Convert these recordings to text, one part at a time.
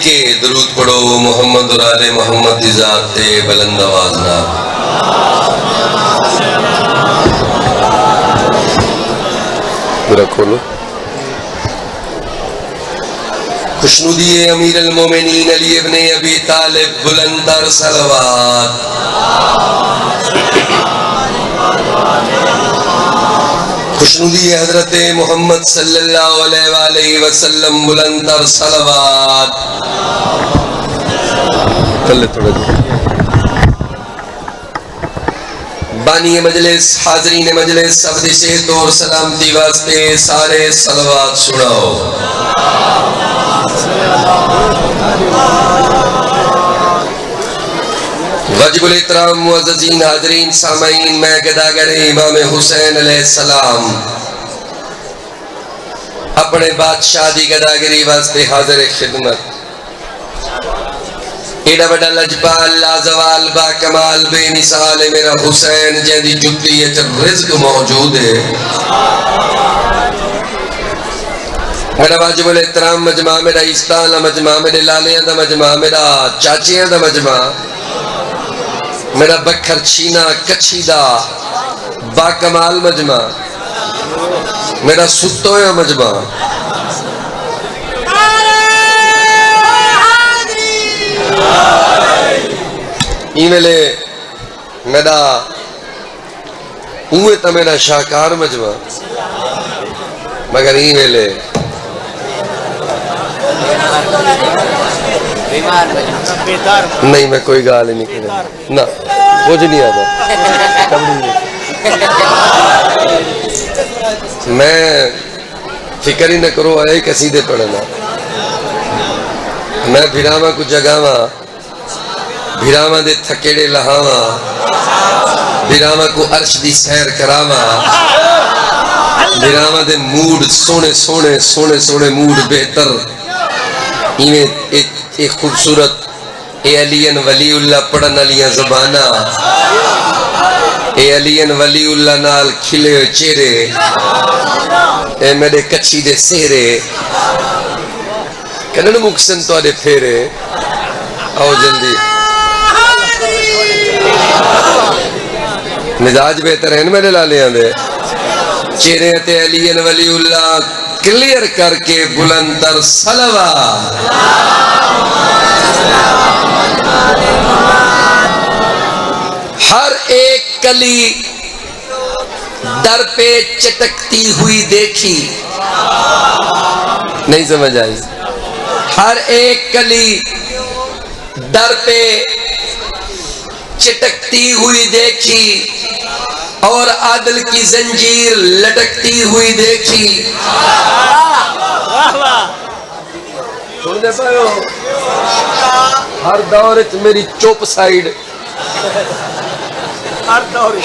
के दरूद पढ़ो मोहम्मद और आले मोहम्मद दी जात ते बुलंद आवाज नाल। पूरा खोलो। खुशनुदी अमीर अल मोमिनीन अली इब्ने अबी तालिब बुलंदर सलवात। खुशनुदी हजरत मोहम्मद सल्लल्लाहु अलैहि वसल्लम बुलंदर सलवात। चले थोड़ा बानी मजलिस हाजरीन मजलिस अब्द सेहत और सलामती वास्ते सारे सलवात सुनाओ। वजबुल इतराम मुअज़्ज़ज़ीन हाज़रीन सामईन मैं गदागर इमाम हुसैन अलैहिस्सलाम अपने बादशाह दी गदागरी वास्ते हाजिर खिदमत। एडा बड़ा लजपाल लाजवाल बा कमाल बेमिसाल है मेरा हुसैन जैदी जुत्ती च रिज़्क मौजूद है। मेरा वाजिबुल इतराम मजमा मेरा इस्तान मजमा मेरे लालियां दा मजमा मेरा चाचियां दा मजमा मेरा बखर छीना कच्छी दा बाकमाल मजमा मेरा सुतोया मजमा इवेले मेरा उए तो मेरा शाहकार मजमा मगर इवेले नहीं मैं कोई गाल ही नहीं कर ना कुछ नहीं आता मैं फिक्र ही न करो आए कसीदे पढ़ना मैं भिरावा को जगावा भिरावा दे थकेड़े लहावा भिरावा को अर्श दी सैर करावा भिरावा दे मूड सोने सोने सोने सोने मूड बेहतर इवें एक खूबसूरत ए अलियन वलीउल्लाह पढ़न वालियां ज़बाना ए अलियन वलीउल्लाह नाल खिले हुए चेहरे ए मेरे कच्ची दे सेहरे कदन मुक्सन तुहाडे फेरे आओ जल्दी मिजाज बेहतर है मेरे लालियां दे चेहरे ते अलियन वलीउल्लाह क्लियर करके बुलंदर सलवा। हर एक कली दर पे चटकती हुई देखी नहीं समझ आई। हर एक कली दर पे चटकती हुई देखी और आदल की जंजीर लटकती हुई देखी। हर दौर मेरी चुप साइड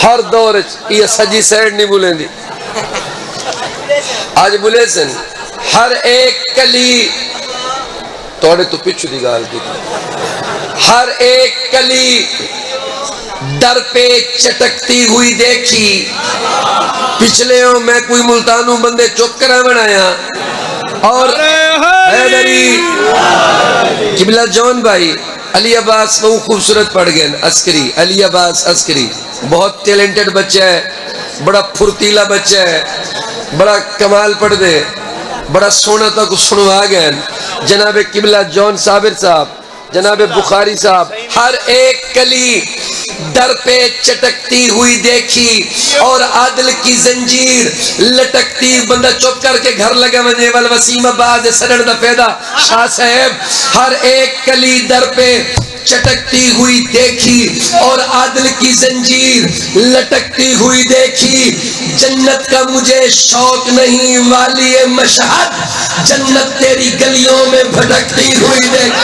हर दौर ये सजी साइड नहीं बुलेंदी आज बुले सन हर एक कली तोड़े तो पिछू दी गाल की हर एक कली दर पे चटकती हुई देखी। पिछले मैं कोई मुल्तानू बंदे चुप करा बनाया और किबला जॉन भाई अली अब्बास बहुत खूबसूरत पढ़ गए अस्करी अली अब्बास अस्करी बहुत टैलेंटेड बच्चा है बड़ा फुर्तीला बच्चा है बड़ा कमाल पढ़ दे बड़ा सोना तक सुनवा गए जनाबे किबला जॉन साबिर साहब जनाबे बुखारी साहब। हर एक कली दर पे चटकती हुई देखी और आदल की जंजीर लटकती बंदा चुप करके घर लगे वने वाल वसीम अब्बास सदर दा पैदा शाह साहब। हर एक कली दर पे चटकती हुई देखी और आदल की जंजीर लटकती हुई देखी। जन्नत का मुझे शौक नहीं वाली मशहद जन्नत तेरी गलियों में भटकती हुई देखी।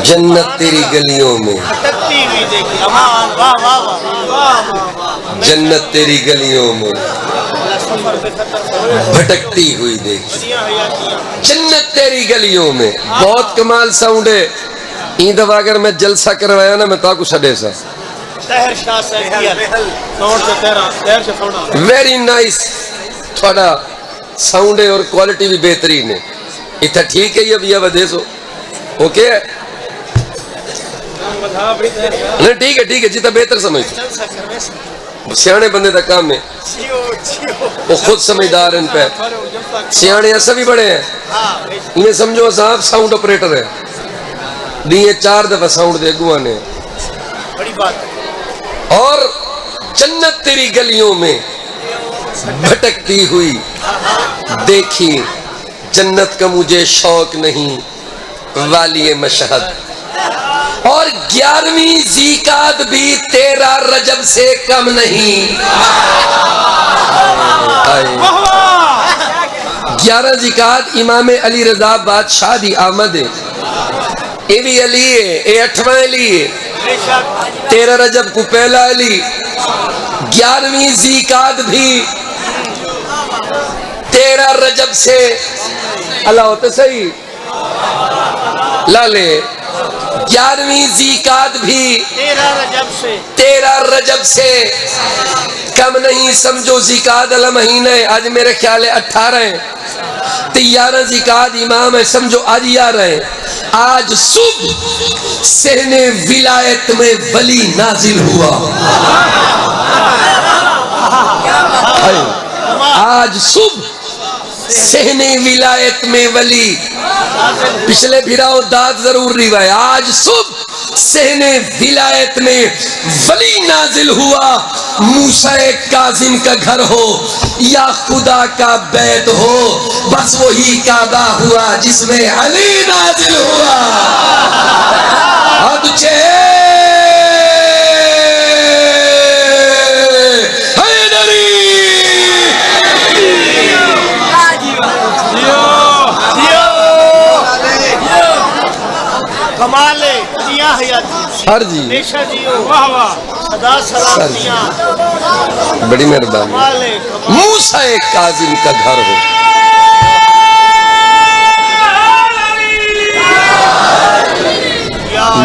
जन्नत तेरी गलियों में जन्नत तेरी गलियों में भटकती हुई देखी। जन्नत तेरी गलियों में बहुत कमाल साउंड है। ई दफा अगर मैं जलसा करवाया ना मैं ताकू छड़े सा वेरी नाइस, थोड़ा साउंड है और क्वालिटी भी बेहतरीन है। इतना ठीक है ये भैया बदेसो ओके नहीं ठीक है जितना बेहतर समझ सियाने बंदे का काम है वो खुद समझदार इन पे सियाने ऐसा भी बड़े हैं इन्हें समझो साहब साउंड ऑपरेटर है दिए 4 दफा साउंड दे गुआ ने बड़ी बात। और जन्नत तेरी गलियों में भटकती हुई देखी जन्नत का मुझे शौक नहीं वाली मशहद। और 11वीं ज़ीकात भी 13 रजब से कम नहीं। 11 ज़ीकात इमाम अली रजा बादशाह दी आमद है ये भी अली है ये 8वां अली है 13 रजब को पहला अली 11वीं ज़ीकात भी 13 रजब से अल्लाह होते सही लाले 11वीं ज़ीकात भी 13 रजब से कम नहीं। समझो ज़ीकात अल महीना है आज मेरे ख्याल है 18 है तो 11 ज़ीकात इमाम है समझो आज 11 है। आज सुबह सहने विलायत में वली नाजिल हुआ। आज सुबह सहने विलायत में वली पिछले फिराओ दाद जरूर रिवाय। आज सुबह सहने विलायत में वली नाजिल हुआ। मूसा काजिम का घर हो या खुदा का बैत हो बस वही काबा हुआ जिसमें अली नाजिल हुआ। सर जी बड़ी मेहरबानी। मूसा काजिम का घर हो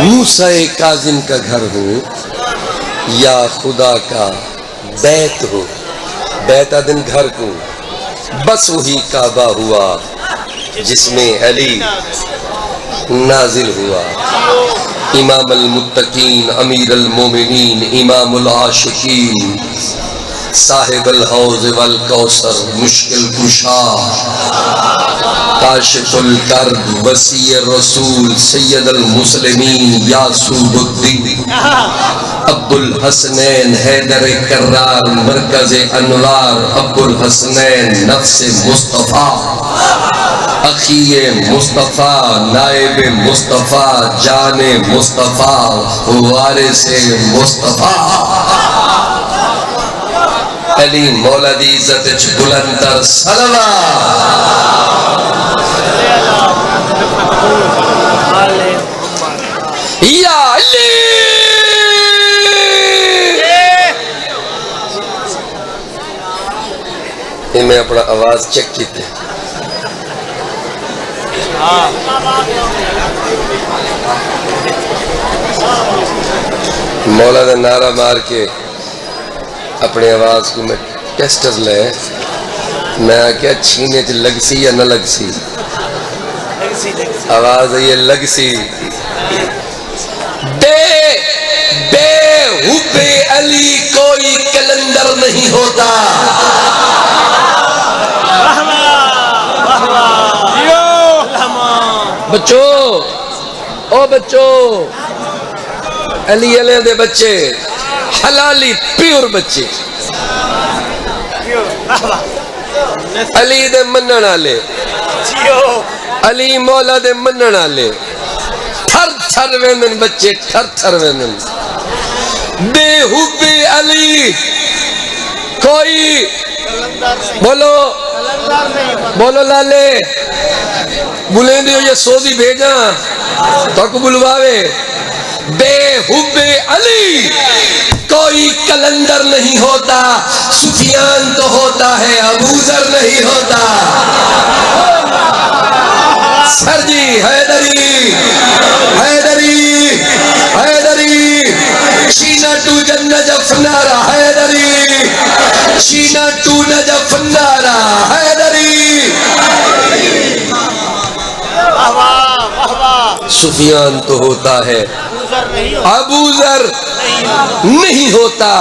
मूसा काजिम का घर हो या खुदा का बैत हो बैता दिन घर को बस वही काबा हुआ जिसमें अली नाजिल हुआ। इमाम अल मुत्तकीन अमीर अल मोमिनीन इमाम अल आशिकीन साहिब अल हौज वल कौसर मुश्किल कुशा काशिफुल कर्ब वसी रसूल सैयद अल मुस्लिमीन यासूबुद्दीन अब्दुल हसनैन हैदर कर्रार मरकज अनवार अब्दुल हसनैन नफ्स मुस्तफा अखिए मुस्तफा नायब मुस्तफा जाने मुस्तफा वारिसे मुस्तफा अली मौला दी इज्जत च बुलंदर सलवा या अली। ये मैं अपना आवाज चेक की मौला का नारा मार के अपनी आवाज को मैं टेस्टर ले मैं क्या छीने च लगसी या न लगसी आवाज ये लगसी बे बे हुबे अली कोई कलंदर नहीं होता। बच्चों ओ बच्चों अली अले दे बच्चे हलाली प्योर बच्चे अली दे मनन आले अली मौला दे मनन आले थर थर वेंदन बच्चे थर थर वेंदन बेहुबे अली कोई बोलो बोलो लाले बुलेंदे ये सोदी भेजा तक बुलवावे बेहुबे अली कोई कलंदर नहीं होता। सुफियान तो होता है अबूजर नहीं होता। सर जी हैदरी हैदरी हैदरी शीना टू नजफ नारा हैदरी, शीना टू नजफ नारा हैदरी। सुफियान तो होता है, अबू जर नहीं होता।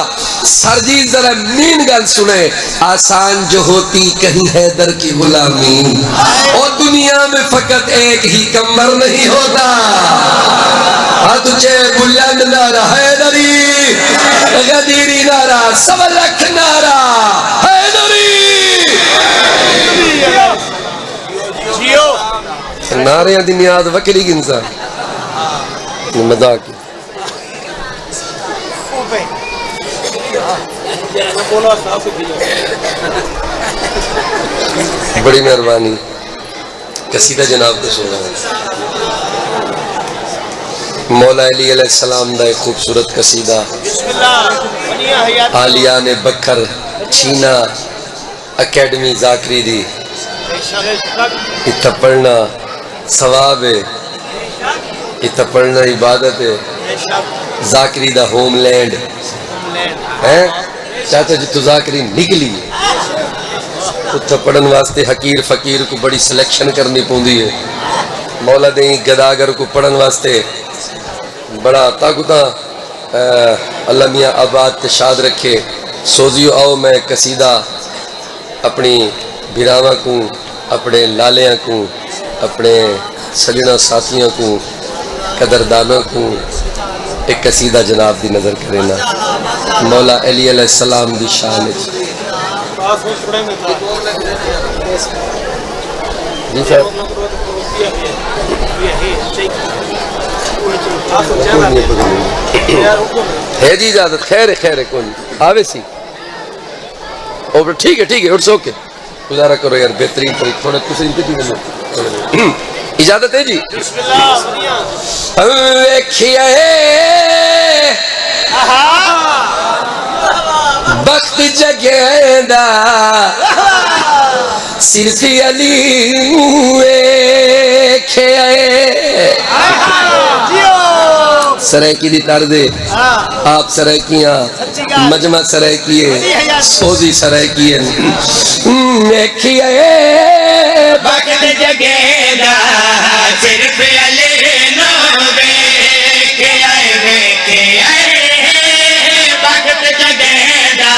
सरजी जरा मीन गल सुने, आसान जो होती कहीं हैदर की गुलामी, और दुनिया में फकत एक ही कमर नहीं होता। तुझे बुलंद नारा हैदरी, गदीरी नारा, सब लख नारा हैदरी। नारे दी नियाद वकरी गिनसा मजाक बड़ी मेहरबानी। कसीदा जनाब को सुना मौला अली अलैहिस्सलाम दा एक खूबसूरत कसीदा आलिया ने बखर छीना अकेडमी जाकरी दी। इतना पढ़ना सवाब है, इतना पढ़ना इबादत है। जाकरी दा होमलैंड है चाचा जी, तो जाकरी निकली उत्थे पढ़न वास्ते हकीर फकीर को बड़ी सिलेक्शन करनी पौंदी है। मौला दे गदागर को पढ़न वास्ते बड़ा ताकुता अल्लाह मियां आबाद ते शाद रखे। सोजियो आओ मैं कसीदा अपनी बिरावा को, अपने लालियां को, अपने सजना साथियों को, कदरदानों को एक कसीदा जनाब दी नजर करेना मौला अली अलैहिस्सलाम दी शान जी है जी इजाजत। खैर है, खैर है, कौन आवे सी और ठीक है, ठीक है, इट्स ओके। गुजारा करो यार, बेहतरीन तरीके थोड़ा कुछ इजाजत है जी। देखिए बख्त जगेदा सिर्फ अली सरैकी दी तर्दे आप सरैकियां मजमा सरैकिए सोजी सरैकिए देखिए बख्त जगेदा सिर्फ अली नूबे के आए बख्त जगेदा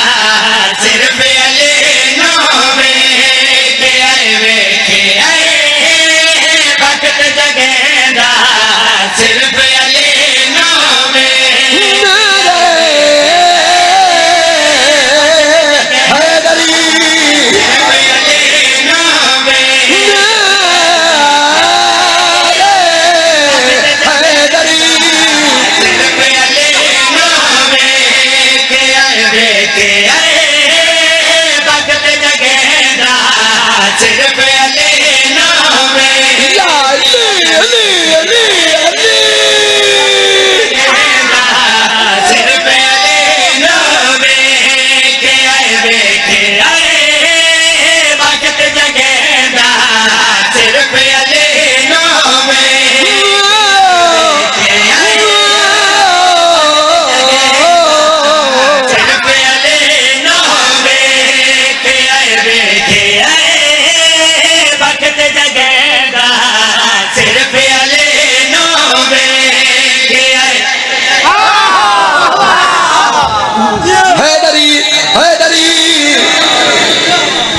सिर्फ अली नूबे के आए बख्त जगेदा सिर्फ अली नूबे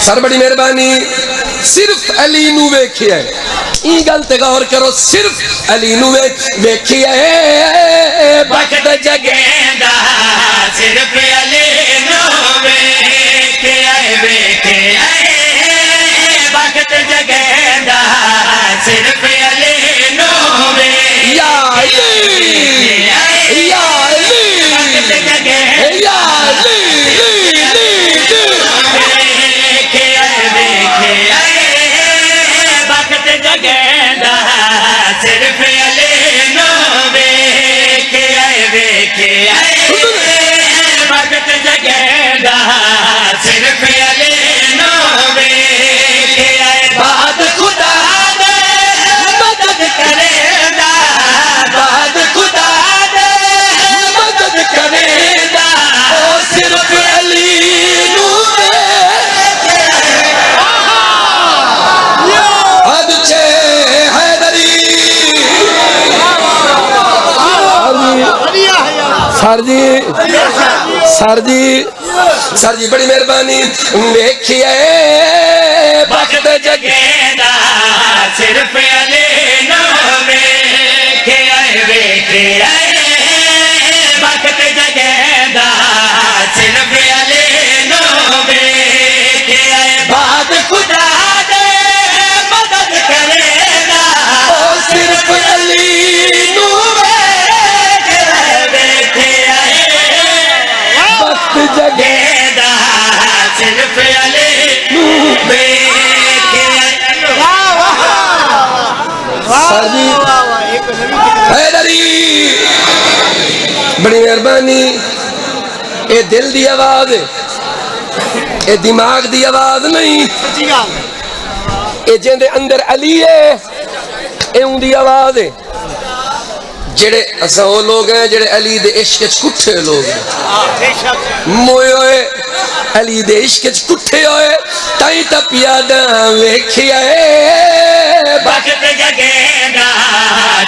सर बड़ी मेहरबानी। सिर्फ अली नू वेखिए, ई गल ते गौर करो, सिर्फ अली नू वेखिए बख्त जगेदा सिर्फ अली नू वेखे बख्त जगेदा सिर्फ अली नू या अली या अली बख्त जगेदा या अली बख्त जगेदा सिर्फ अली नू वेखे बख्त जगेदा सिर्फ अली नू वेखे बाद खुदा दे मदद करेगा बाद खुदा दे मदद सर जी बड़ी मेहरबानी देखिए वक्त जगेदा सिर्फ अली नो वेखे आए वक्त जगेदा सिर्फ अली नो वेखे आए बाद खुदा दे मदद करेगा सिर्फ अली नू वेखे आए वक्त जगे जगेदा सिर्फ अली नू वेखे आए सर जी हैदरी बड़ी मेहरबानी ये दिल दी आवाज है ये दिमाग दी आवाज नहीं ये जिंदे अंदर अली है ये उनकी आवाज है जेड़े असा वो लोग हैं जेड़े अली दे इश्क च कुठे लोग हैं मोए होए अली दे इश्क च कुठे होए ताई ता पियादा वेखिया वक्त जगेगा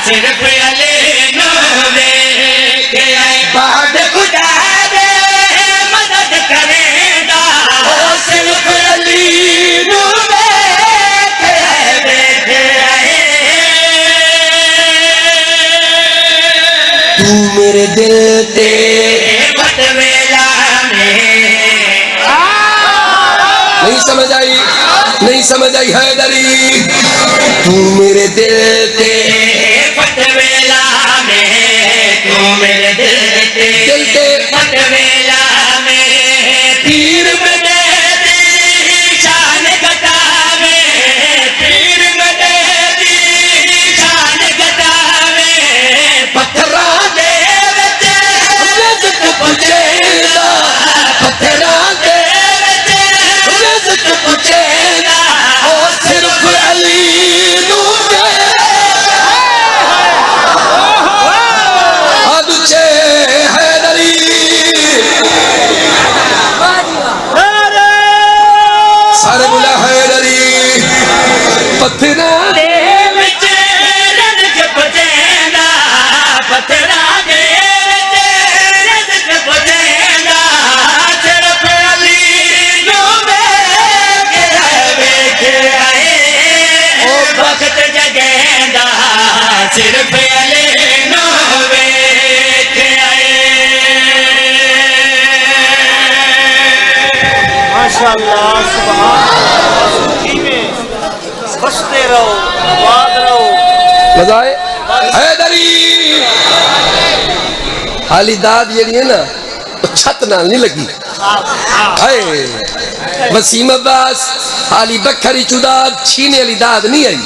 सिर्फ अली नो वेखे आए बाद खुदा दे मदद करेगा सिर्फ अली नो वेखे आए तू मेरे दिल ते बद वेला में नहीं समझ आई हैदरी तू मेरे दिल ते फटवेला में तू मेरे दिल ते फटवेला में पीर में दे दी शान घटावे पीर में दे दी शान घटावे पत्थरा दे विच रिज़्क़ पुछेगा पत्थरा दे रिज़्क़ पुछेगा ओ सिर्फ अली नू अदुचे हैदरी सारे बुला हैदरी पत्थरा दे विच रिज़्क़ पुछेगा पत्थरा दे विच रिज़्क़ पुछेगा सिर्फ अली नू वेखे आए ओ वक्त जगेगा सिर्फ अली नू वेखे आए माशाअल्लाह सुभान अल्लाह में बसते रहो आबाद रहो बजाए हैदरी हाली दाद जी है ना वो छत नाल नहीं लगी हाय वसीम अब्बास हाली बखरी चुदाद छीने वाली दाद नहीं आई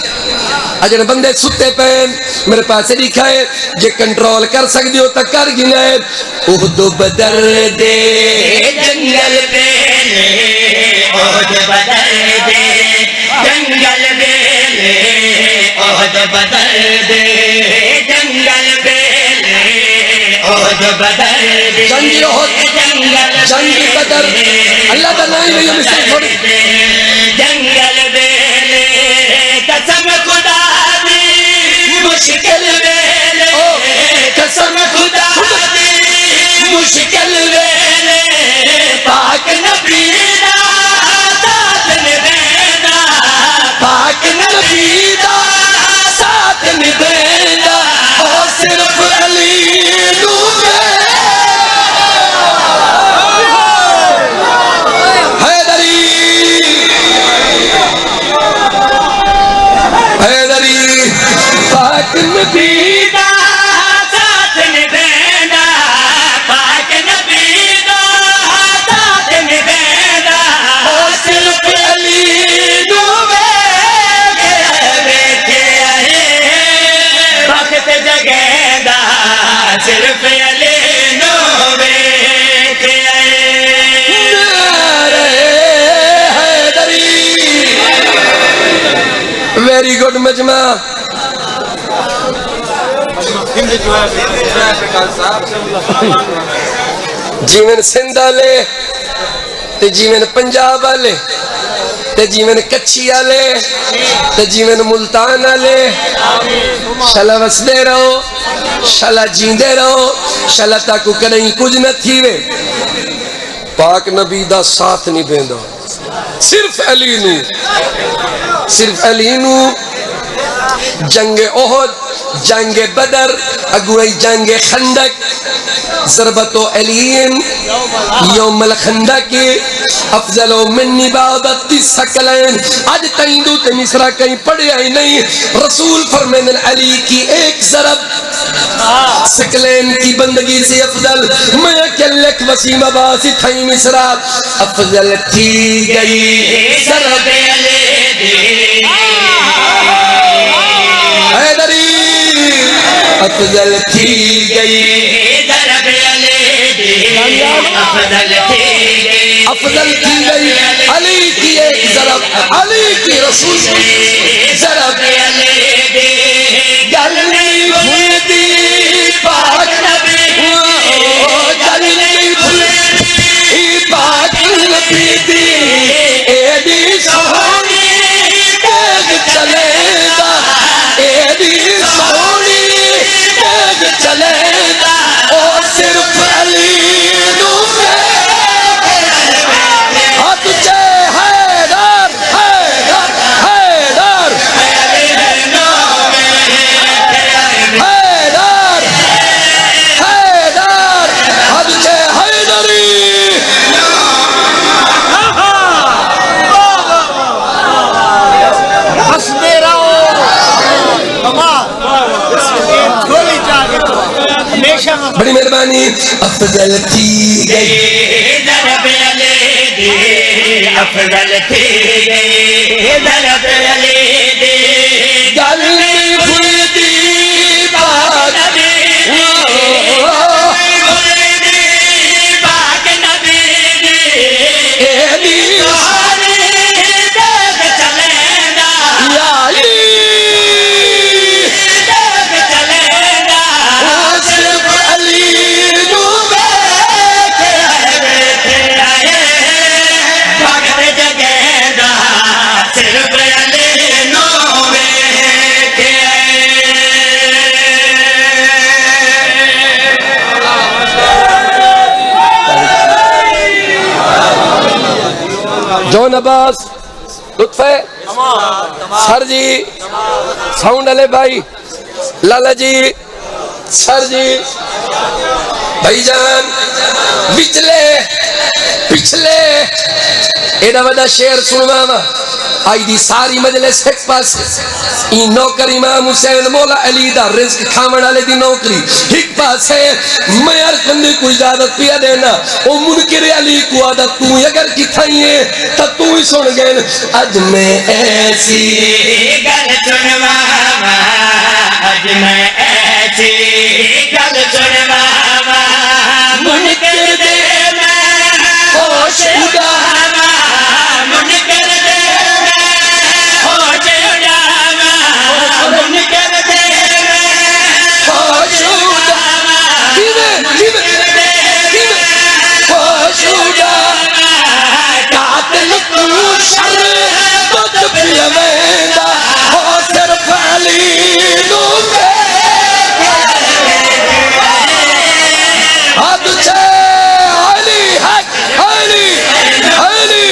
अजन बंदे सुते पैन मेरे पास लिखा है जे कंट्रोल कर सकते हो तो कर गिना है उहद बदर दे जंगल बेले ओहद बदल दे जंगल बेले ओहद बदल दे जंगल बेले ओहद बदल दे जंगी ओहद, जंगी बदर, अल्लाह का नाम है ये मिसाल थोड़ी। जंगल बेले कसम खुदा दी मुश्किल बेले कसम खुदा दी मुश्किल बेले पाक नबी दा साथ निभेदा पाक नबी दा साथ निभेदा ओ सिर्फ अली नू हैदरी हैदरी पाक नबी दा साथ निभेदा पाक नबी दा साथ निभेदा ओ सिर्फ अली नू वेखे आए वक्त जगेदा सिर्फ अली नू वेखे आए नारे हैदरी वेरी गुड मजमा हिंद जो है प्रकाश साहब जीवन सिंध वाले ते जीवन पंजाब वाले ते जीवन कच्छी वाले ते जीवन मुल्तान वाले शाला वसदे रहो शाला जींदे रहो शलता को कहीं कुछ न थीवे पाक नबी दा साथ नहीं भेंदा सिर्फ अली नू जंगे ओहद जंगे बदर अगुई जंगे खंदक ज़रबतो अलीम यौमल खंदक अफजलो मिन्नी बादती सकलैन आज तईं दो ते मिसरा कहीं पढ़े ही नहीं रसूल फरमाते अली की एक ज़रब सकलैन की बंदगी से अफजल मैं अकेले वसीम अब्बासी थई मिसरा अफजल थी गई ज़रब अली हैदरी अफजल थी गई ज़रब अली अफजल थी गई अली की एक ज़रब अली की रसूल ज़रब गलनी फुलदी पाक नबी गलनी फुलदी पाक नबी दी एडी सोहनी तेज चलेगा एडी सोहनी तेज चलेगा ओ सिर्फ अली बड़ी मेहरबानी अफजल थी गई ज़रब अली अफजल थी गई ज़रब अली गलनी फुलदी पाक नबी एदी चलेगा याली जॉन अब्बास लुत्फे सर जी साउंड वाले भाई लाला जी सर जी भाईजान पिछले एडा वड़ा शेर सुनवावा आई दी सारी मजलिस एक पास ई नौकर इमाम हुसैन मौला अली दा रिज़्क खावण वाले दी नौकरी एक पास है मैं हर बंदे को इजाजत पिया देना ओ मुनकिर अली को आदा तू अगर की थाइए त तू ही सुन गए आज मैं ऐसी गल सुनवावा आज मैं ऐसी गल सुनवावा मुनकिर दे मैं होश उड़ावा मुनकिर दे मैं होश उड़ावा मुनकिर दे मैं होश उड़ावा होश उड़ावा कातिल तू शर बद पियवेंदा हो सिर्फ अली नू हद से अली हक अली अली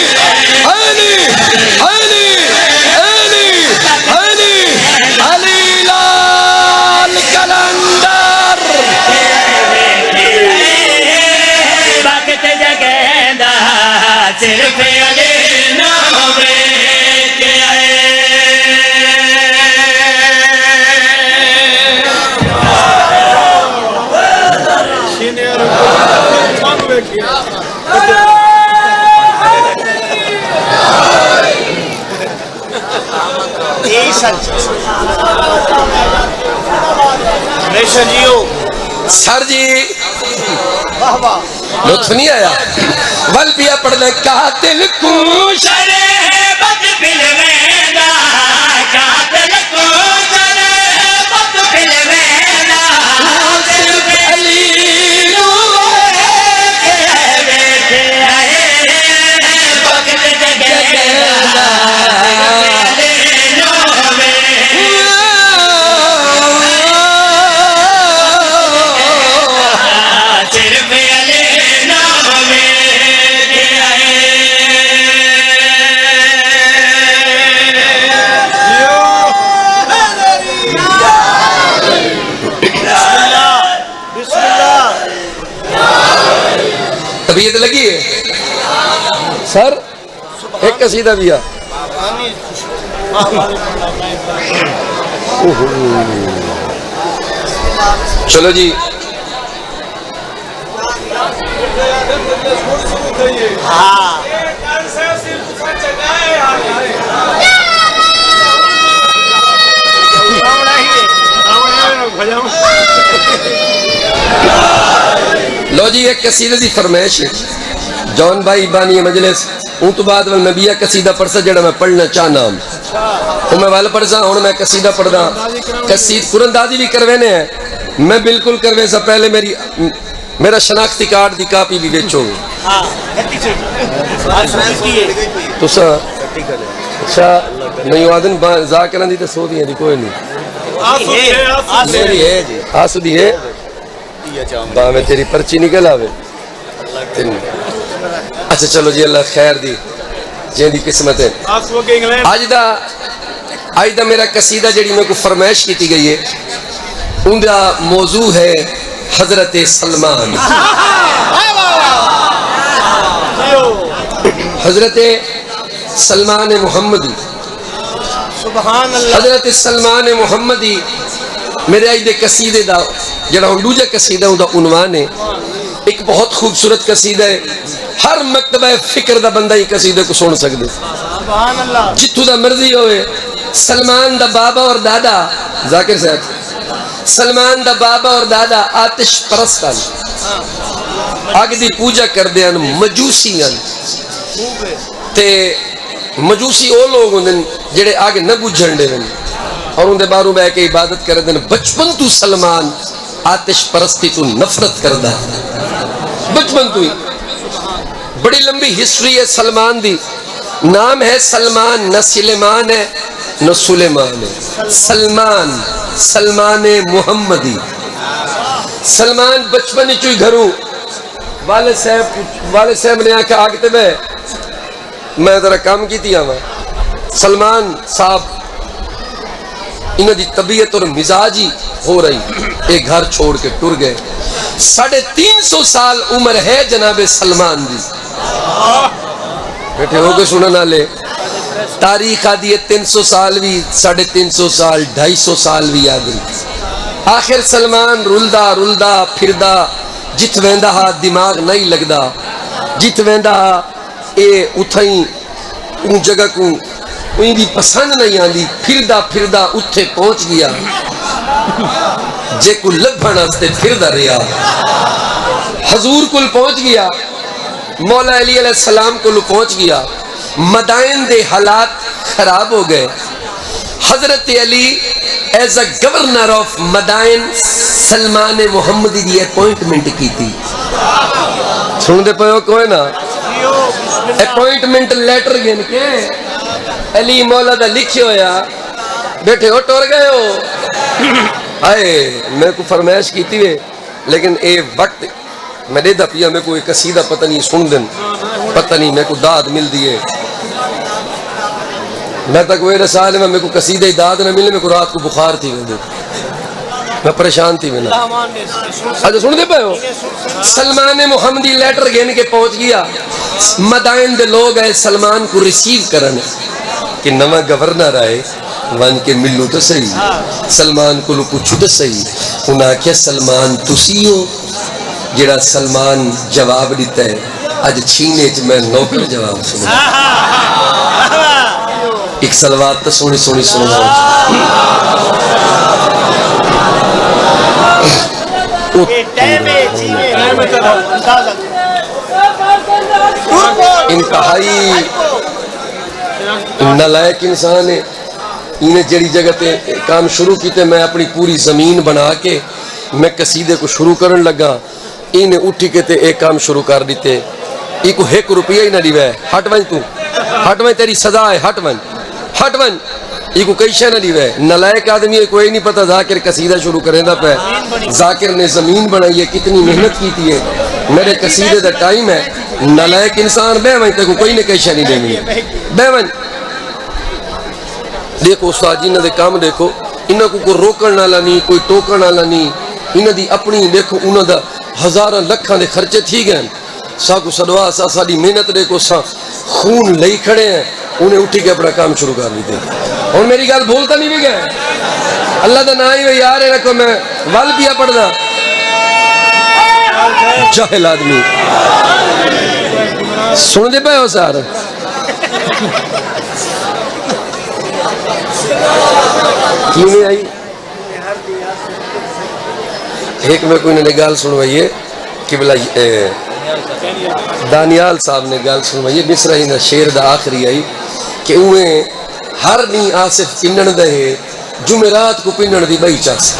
अली अली अली अली अली लाल कलंदर वक्त जगेंदा सिर्फ अली नूरे के आए सर जी लुत्फ नहीं आया वल पिया पढ़ना कातिल को शरे बद पिलवेंदा कातिल को शरे बद पिलवेंदा सिर्फ अली बैठे आए वक्त जगेंदा तबीयत लगी है सर? एक कसीदा भी आ। चलो जी, हाँ लो जी, एक कसीदे की फरमाइश है जॉन भाई बानी मजलिस। उस तो बाद मैं भी कसीदा पढ़सा जड़ा मैं पढ़ना चाहना तो मैं वाल पढ़सा। हूँ मैं कसीदा पढ़दा, कसीद कुरंदाजी भी करवेने हैं मैं बिल्कुल करवे से पहले मेरा शनाख्ती कार्ड की कापी भी बेचो तुसा। अच्छा नहीं वादन जाकिर दी तो सो दी कोई नहीं मेरी है जी, आंसू दी है में तेरी पर्ची निकल आवे। अच्छा चलो जी, अल्लाह खैर दी जेंदी किस्मत है। आज दा मेरा कसीदा जड़ी मेरे को फरमाइश की गई है उनका मौजू है हजरत सलमान। हजरत सलमान मोहम्मदी, हजरत सलमान मोहम्मदी मेरे आज दे कसीदे दा जड़ा दूजा कसीदा उनका उन्वान है। एक बहुत खूबसूरत कसीदा है, हर मकतबा फिक्र दा बंदा ही कसीदे को सुन सकते जिथू दा मर्जी होवे। सलमान दा बाबा और दादा जाकिर साहब, सलमान दा बाबा और दादा आतिश परस्त अग दी पूजा करते हैं मजूसी ते मजूसी वो लोग होंगे जेड़े अग न बुझण दे और उनके बाहरों बह के इबादत करते हैं। बचपन तू सलमान आतिश परस्ती तू नफरत करता है, बचपन तू ही। बड़ी लंबी हिस्ट्री है सलमान दी। नाम है सलमान, न सुलेमान है न सुलेमान है, सलमान सलमान मोहम्मदी। सलमान बचपन चु घरों वाले साहब ने आख्या आगते बह मैं तेरा काम की आवा। सलमान साहब इन्हों की तबीयत और मिजाज ही हो रही, एक घर छोड़ के टुर गए। 350 साल उम्र है जनाबे सलमान जी। बैठे हो गए सुनने वाले, तारीख आदि है 300 साल भी, 350 साल, 250 साल भी याद नहीं। आखिर सलमान रुलदा रुलदा फिरदा जित वेंदा हा दिमाग नहीं लगदा, जित वेंदा हा ए उथई उन जगह को उनकी पसंद नहीं आती। फिरदा फिरदा उत्थे पहुंच गया जे को लभण वास्ते फिरदा रहा, हजूर कुल पहुंच गया, मौला अली अलैहिस्सलाम को पहुंच गया। मदाइन दे हालात खराब हो गए। Hazrat Ali as a governor of Madain Salman Mohammadi की अपॉइंटमेंट की थी। सुनते पे कोई ना अपॉइंटमेंट लेटर गिन के अली मौला दा लिखे होया बैठे हो टुर गए हो। आए मेरे को फरमाइश की थी लेकिन ए वक्त मैं दे पिया मेरे को एक कसीदा पता नहीं सुन दिन पता नहीं मेरे को दाद मिल दी है। मैं तक वो रसाल में मेरे को कसीदे दाद न मिले, मेरे को रात को बुखार थी, मैं परेशान थी। मैंने अच्छा सुन दे पे हो सलमान मोहम्मदी लेटर गिन के पहुंच गया। मदाइन दे लोग आए सलमान को रिसीव करने कि नवा गवर्नर आए वन के मिलू तो सही, सलमान को पूछू तो सही। उन्हें आख्या सलमान तुसी हो जेड़ा सलमान जवाब दिता है अज छीने च मैं नौकर जवाब सुना। एक सलवात तो सोनी सोनी सुनो। इंतहाई नालायक इंसान है। इन्हें जड़ी जगह पे काम शुरू किए, मैं अपनी पूरी जमीन बना के मैं कसीदे को शुरू करन लगा। इन्हें उठी के ते एक काम शुरू कर दिते। इको 1 रुपया ही ना दिवे, हट वन तू, हट वन तेरी सजा है, हट वन हट वन। इको कई शह ना दिवे। नलायक आदमी है, कोई नहीं पता जाकिर कसीदा शुरू करेंदा पे। जाकिर ने जमीन बनाई है, कितनी मेहनत की है, मेरे कसीदे का टाइम है। नलायक इंसान बेवन तेको कोई ने कई शह नहीं देनी बेवन। देखो उस्ताद जी इन्होंने काम देखो, इन्हों को रोकण वाला नहीं, कोई टोकण वाला नहीं। इन्हों की अपनी देखो उन्होंने हजारों लखां के खर्चे थी गए साकू सदवा सा साड़ी मेहनत देखो सा खून ले खड़े हैं, उन्हें उठी के अपना काम शुरू कर दी। और मेरी गल भूलता नहीं भी गया, अल्लाह का ना ही यार है रखो, मैं वल पिया पढ़ना जाहिल आदमी सुन दे पे हो सर। किमें आई एक में कोई ने गाल सुनवाइए कि बोला दानियाल साहब ने गाल सुनवाइए मिसरा ही ना शेर दा आखिरी आई कि उन्हें हर नी आसिफ पिनन दे जुमेरात को पिनन दी बई चास।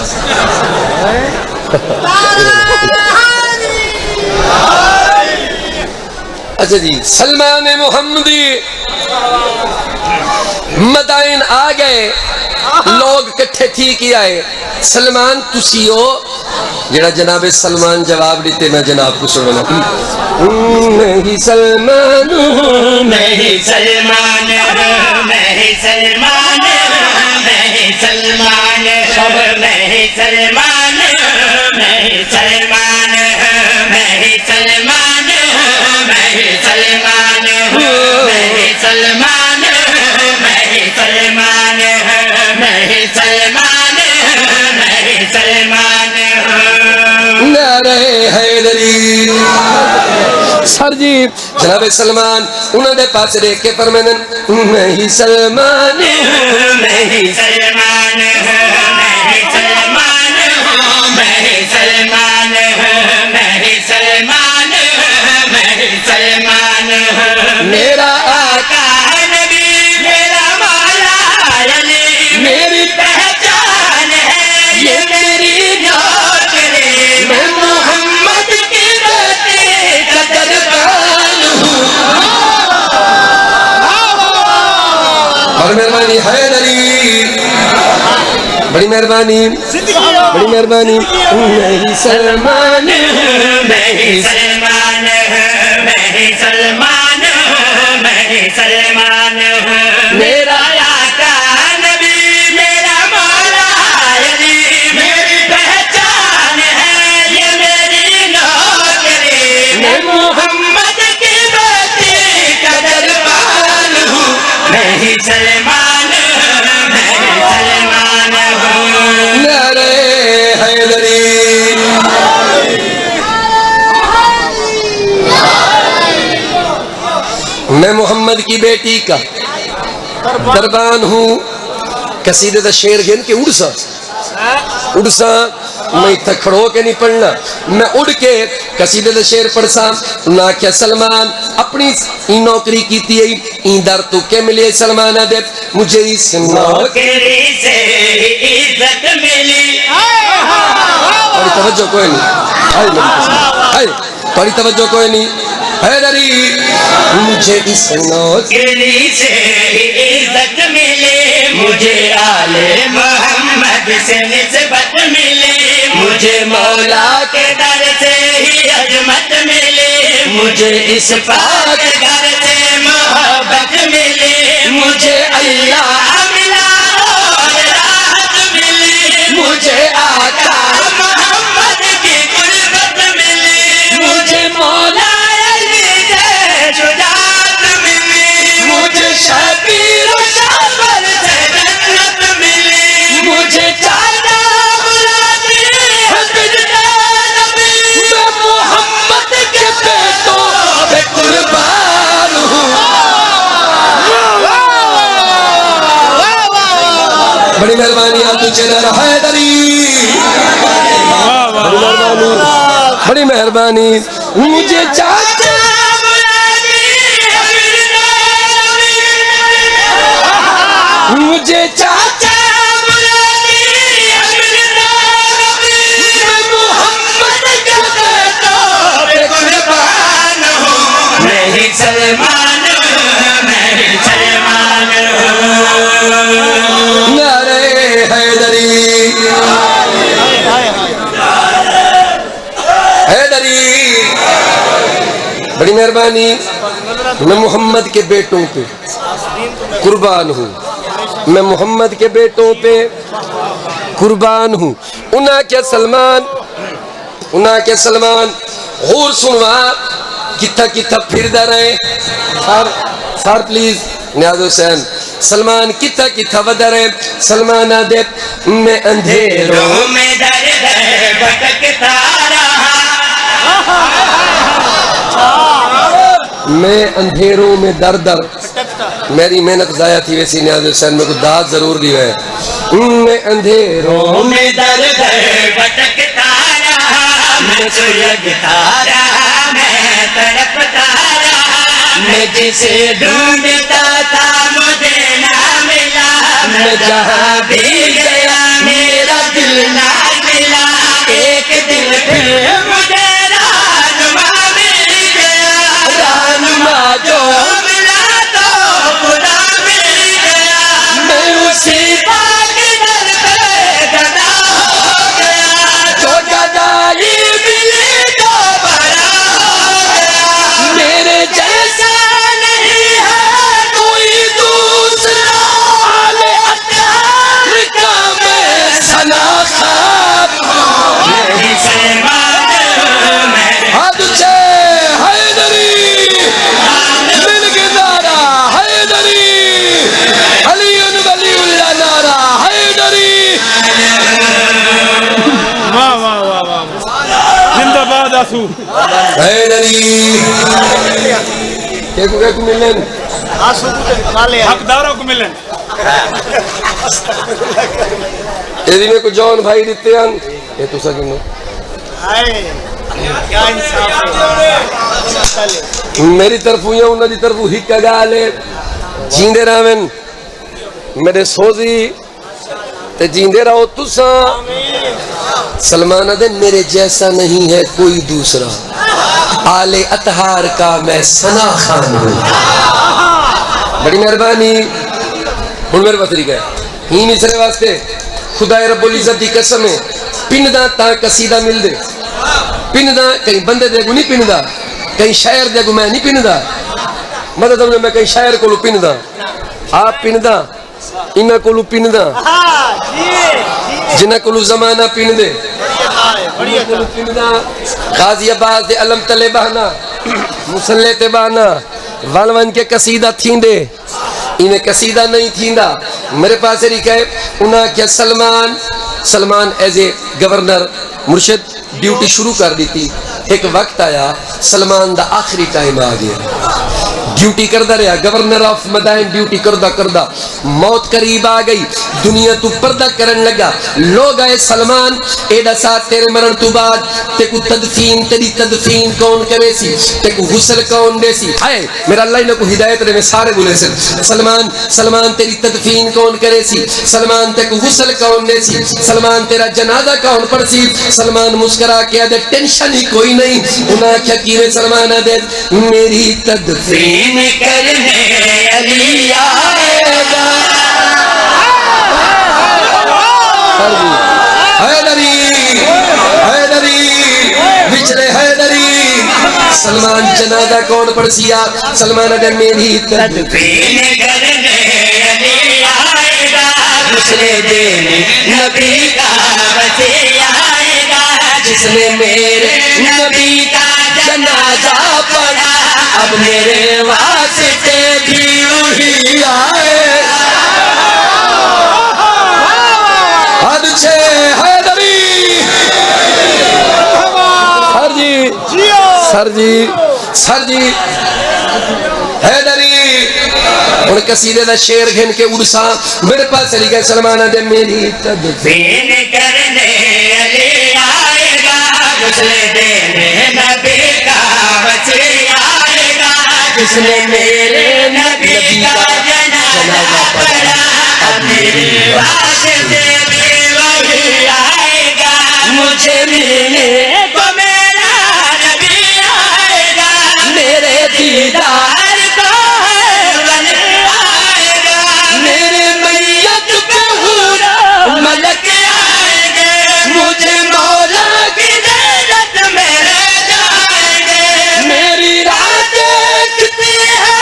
अच्छा जी, सलमान मोहम्मदी मदाइन आ गए, लोग इकट्ठे थी कि आए सलमान तुसी हो जेड़ा जनाबे सलमान जवाब देते मैं जनाब को सुनना नहीं सलमान नहीं सलमान नहीं सलमान नहीं सलमान नहीं सलमान नहीं सलमान नहीं सलमान नहीं सलमान नहीं सलमान नहीं सलमान नहीं सलमान नहीं सलमान नारे हैदरी सर जी जनाबे सलमान उन्होंने पास देख के फरमाने नहीं सलमान नहीं सलमान नहीं सलमान नहीं सलमान नहीं सलमान नहीं सलमान मेरा आका नबी मेरा मौला अली मेरी पहचान है ये मेरी नौकरी मैं मोहम्मद की बेटी का दरबान हूँ। बड़ी मेहरबानी हैदरी, बड़ी मेहरबानी बड़ी मेहरबानी नहीं सलमान नहीं सलमान नहीं सलमान नहीं सलमान मेरा आका नबी मेरा मौला अली मेरी पहचान है ये मेरी नौकरी मैं मोहम्मद की बेटी का दरबान हूँ। नहीं सलमान नहीं सलमान हूँ। नारे हैदरी मैं मोहम्मद की बेटी का दरबान हूँ। कसीदे दा शेर गिन के उड़सा मैं इतना खड़ो के नहीं पढ़ना, मैं उड़ के कसीदे दा शेर पढ़सा। ना क्या सलमान अपनी नौकरी की थी दर तू के मिले सलमान दे मुझे इस नौकरी से इज्जत मिली। थोड़ी तवज्जो कोई नहीं, हाय थोड़ी तवज्जो कोई नहीं हैदरी मुझे इस नौकरी से इज्जत मिली, मुझे आले मोहम्मद से निस्बत मिली, मुझे मौला के दर से ही अजमत मिली, मुझे इस पाक घर से मोहब्बत मिली, मुझे अल्लाह मिला और राहत मिली, मुझे आका मोहम्मद की कुर्बत मिली, मुझे मौला शुजात मिली, मुझे शबीर शाबर से जन्नत मिली, मुझे चाहता बुलाती हस्बे नबी मैं मोहम्मद के बेटों पे कुर्बान हूँ। बड़ी मेहरबानी आप तुझे हैदरी, बड़ी मेहरबानी मुझे चाचा मुझे चाचा मोहम्मद का बेटा पे कुर्बान हूँ। नहीं सलमान नहीं सलमान नारे हैदरी हैदरी बड़ी मेहरबानी मैं मोहम्मद के बेटों पे कुर्बान हूँ, मैं मोहम्मद के बेटों पे कुर्बान हूँ। उना के सलमान गौर सुनवा किथा किथा फिरदा रहे सर प्लीज नियाज हुसैन सलमान किथा किथा वदा रहे सलमान आदे मैं अंधेरों में दर्द भटकता रहा मैं अंधेरों में दर दर मेरी मेहनत जाया थी वैसी नियाज हुसैन मेरे को दाद जरूर दिया है मैं अंधेरों में दर्द भटकता रहा मैं सुलगता रहा मैं तड़पता रहा मैं जिसे ढूंढता था मुझे ना मिला मैं जहाँ भी गया मेरा दिल ना मिला एक दिल फिर मुझे रानुमा मिल गया रानुमा जो मिला तो खुदा मिल गया मैं उसी बात दर पे गदा हो गया जो गदाई मिली तो बड़ा हो गया मेरे जैसा नहीं है कोई दूसरा आले अत्यार का मैं सना खाब मेरी सलमान मैं हद से हैदरी दिल के नारा हैदरी अली वलीउल्लाह नारा हैदरी वाह वाह वाह वाह जिंदाबाद आसू हैदरी केकु मिलन आसू काले हकदारों को मिलन एदी में को जॉन भाई दिते हैं ये तुसा किनो हाय क्या इंसाफ है मेरी तरफों या उन्हां दी तरफों हिक गाल है जींदे रहवन मेरे सोजी ते जींदे रहो तुसा सलमान दे मेरे जैसा नहीं है कोई दूसरा आले अतहार का मैं सना खान हूँ बड़ी मेहरबानी हुण मेरे पास तरीका है ही मिसरे वास्ते खुदा रब्बुल इज्जत दी कसम है पिनदा ता कसीदा मिल दे पिनदा कहीं बंदे देगू नहीं पिनदा कहीं शायर देगू मैं नहीं पिनदा मतलब मैं कहीं शायर को पिनदा आप पिनदा इन्ना को पिनदा जिन्ना को जमाना पिन दे गाजियाबाद दे अलम तले बहाना मुसल्ले ते बहाना वन वन के कसीदा थींदे इन्हें कसीदा नहीं थींदा मेरे पास रिका है उन्हें क्या सलमान एज ए गवर्नर मुर्शिद ड्यूटी शुरू कर दी थी एक वक्त आया सलमान दा आखिरी टाइम आ गया ड्यूटी करदा रहा गवर्नर ऑफ मदाइन ड्यूटी करदा करदा मौत करीब आ गई दुनिया तू पर्दा करन लगा लोग आए सलमान एदा साथ तेरे मरण तू बाद तेकू तदफीन तेरी तदफीन कौन करे सी तेकू गुस्ल कौन दे सी हाय मेरा अल्लाह ने को हिदायत दे में सारे बोले से सलमान तेरी तदफीन कौन करे सी सलमान तेकू गुस्ल कौन दे सी सलमान तेरा जनाजा कौन पढ़ सी सलमान मुस्कुरा के दे टेंशन ही कोई नहीं उना क्या कीरे सलमान दे मेरी तदफीन करने अली आएगा हैदरी हैदरी बिछड़े हैदरी सलमान जनाजा कौन पढ़सिया सलमान अगर मेरी तदफीन करने अली आएगा दूसरे दिन नबी का बचे आएगा जिसने मेरे नबी का जनाजा पढ़ा अब मेरे वास्ते भी वही आए हद से हैदरी सर जी हैदरी उन कसीदे दा शेर घिन के उड़सा मेरे पास चली गए सलमान दे मेरी तदफीन करने अली आएगा दूसरे दिन नबी का बचे आएगा जिसने मेरे नबी का जनाजा पढ़ा अब मेरी वास्ते भी वही आएगा मुझे मिलने को मेरा नबी आएगा मेरे दीदार को वली आएगा मेरे मैयत पे हुरा मलक आएंगे मुझे मौला की जन्नत में ले जाएंगे मेरी रातें कितनी है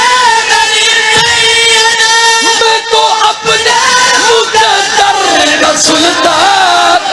मेरी सैयदा मैं तो अपने मुकद्दर का सुल्तान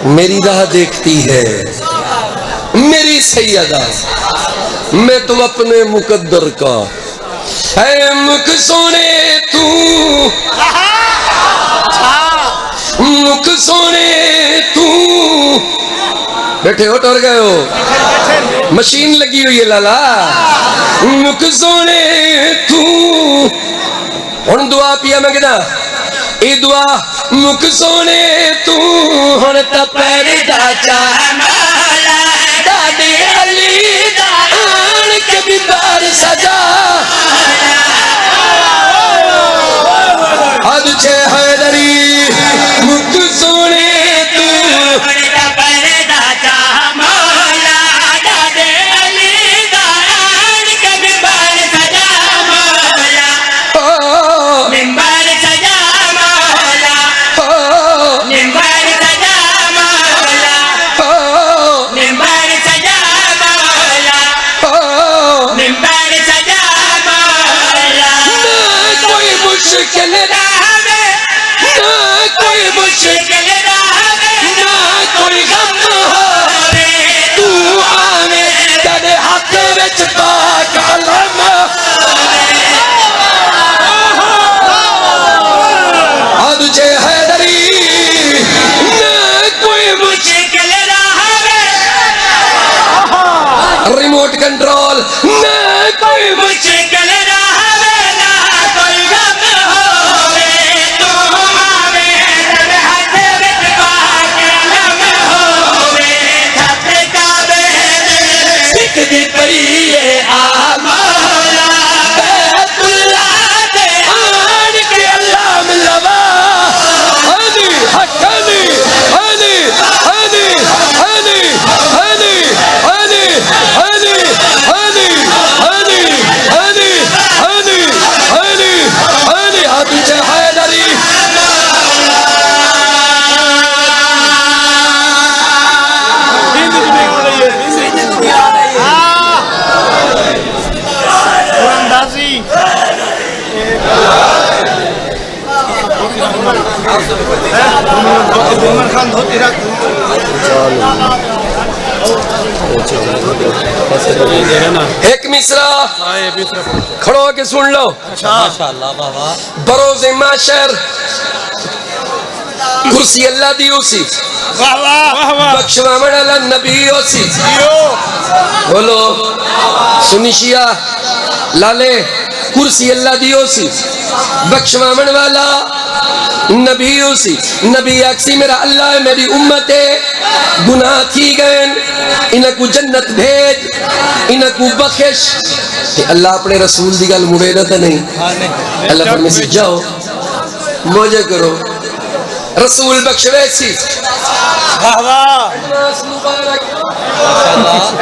मेरी राह देखती है मेरी सैयदा, मैं तो अपने मुकद्दर का है मुख सोने तू, मुख सोने तू। बैठे हो टोर गए हो, मशीन लगी हुई है लाला। मुख सोने तू हुण दुआ पिया मंगदा, ए दुआ मुख सोने तू हुण तां पैर दा चाहना दादे अली दा आण के भी बार सजा हद छे हैदरी मुख सोने तू रिमोट कंट्रोल ना कोई मुश्किल ना हवे ना कोई गम होवे तू आवे तेरे हाथ विच पाके लम होवे छत काबे सिख दी पई ए आ मौला बैतुल्ला ते आन के अल्लाह मिलवा हनी हकनी हनी हनी हनी हनी हनी हनी हनी हनी हनी हनी हनी हनी हाथी से हैदरी खान धोती रख एक मिसरा खड़ो के सुन लो। बरोज़े माशर कुर्सी अल्लाह दी उसी बख्शवावण अला नबी उसी बोलो सुनिशिया लाले कुर्सी अल्लाह दी उसी बख्शवावण वाला नबी उसी नबी अक्सी मेरा अल्लाह है मेरी उम्मत है गुनाह थी गए इनको जन्नत भेज इनको बख्शिश अल्लाह अपने रसूल दी गल मुड़े ना तो नहीं अल्लाह फरमाए जाओ मौजे करो रसूल बख्शवे सी मुबारक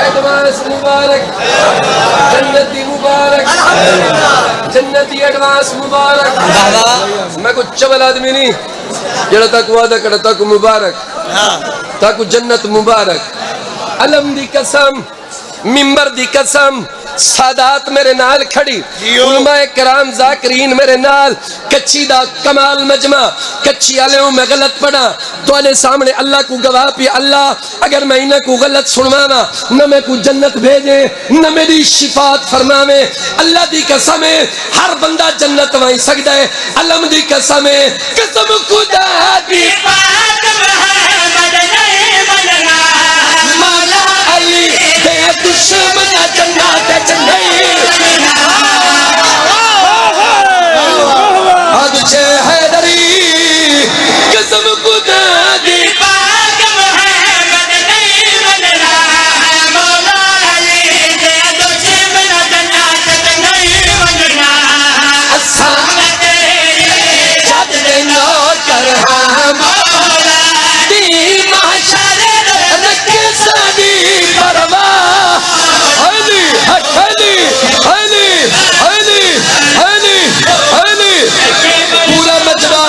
एडवांस मुबारक जन्नती मुबारक जन्नती एडवांस मुबारक मैं कुछ चवल आदमी नहीं जड़ा तक वादा कर तक मुबारक तक जन्नत मुबारक अलम दी कसम मिंबर दी कसम सादात मेरे नाल खड़ी उलमाए कराम जाकरीन मेरे नाल कच्ची दा कमाल मजमा कच्ची आले हूं मैं गलत पढ़ा तो आले सामने अल्लाह को गवाह पी अल्लाह अगर मैं इन्हें को गलत सुनवावा न मैं को जन्नत भेजे न मेरी शिफात फरमावे अल्लाह दी कसम है हर बंदा जन्नत वाई सकदा है अलम दी कसम है कसम खुदा दी मौला अली दे दुश्मन जन्नत आज छे हैदरी कसम खुदा दी पाक मोहम्मद नहीं बनना मौला अली दे दुश्मन जन्नत नहीं बनना असां तेरे जद दे नौकर हां मौला दी महशर रखे सादी परवाह हनी हनी हनी हनी हनी हनी पूरा मजमा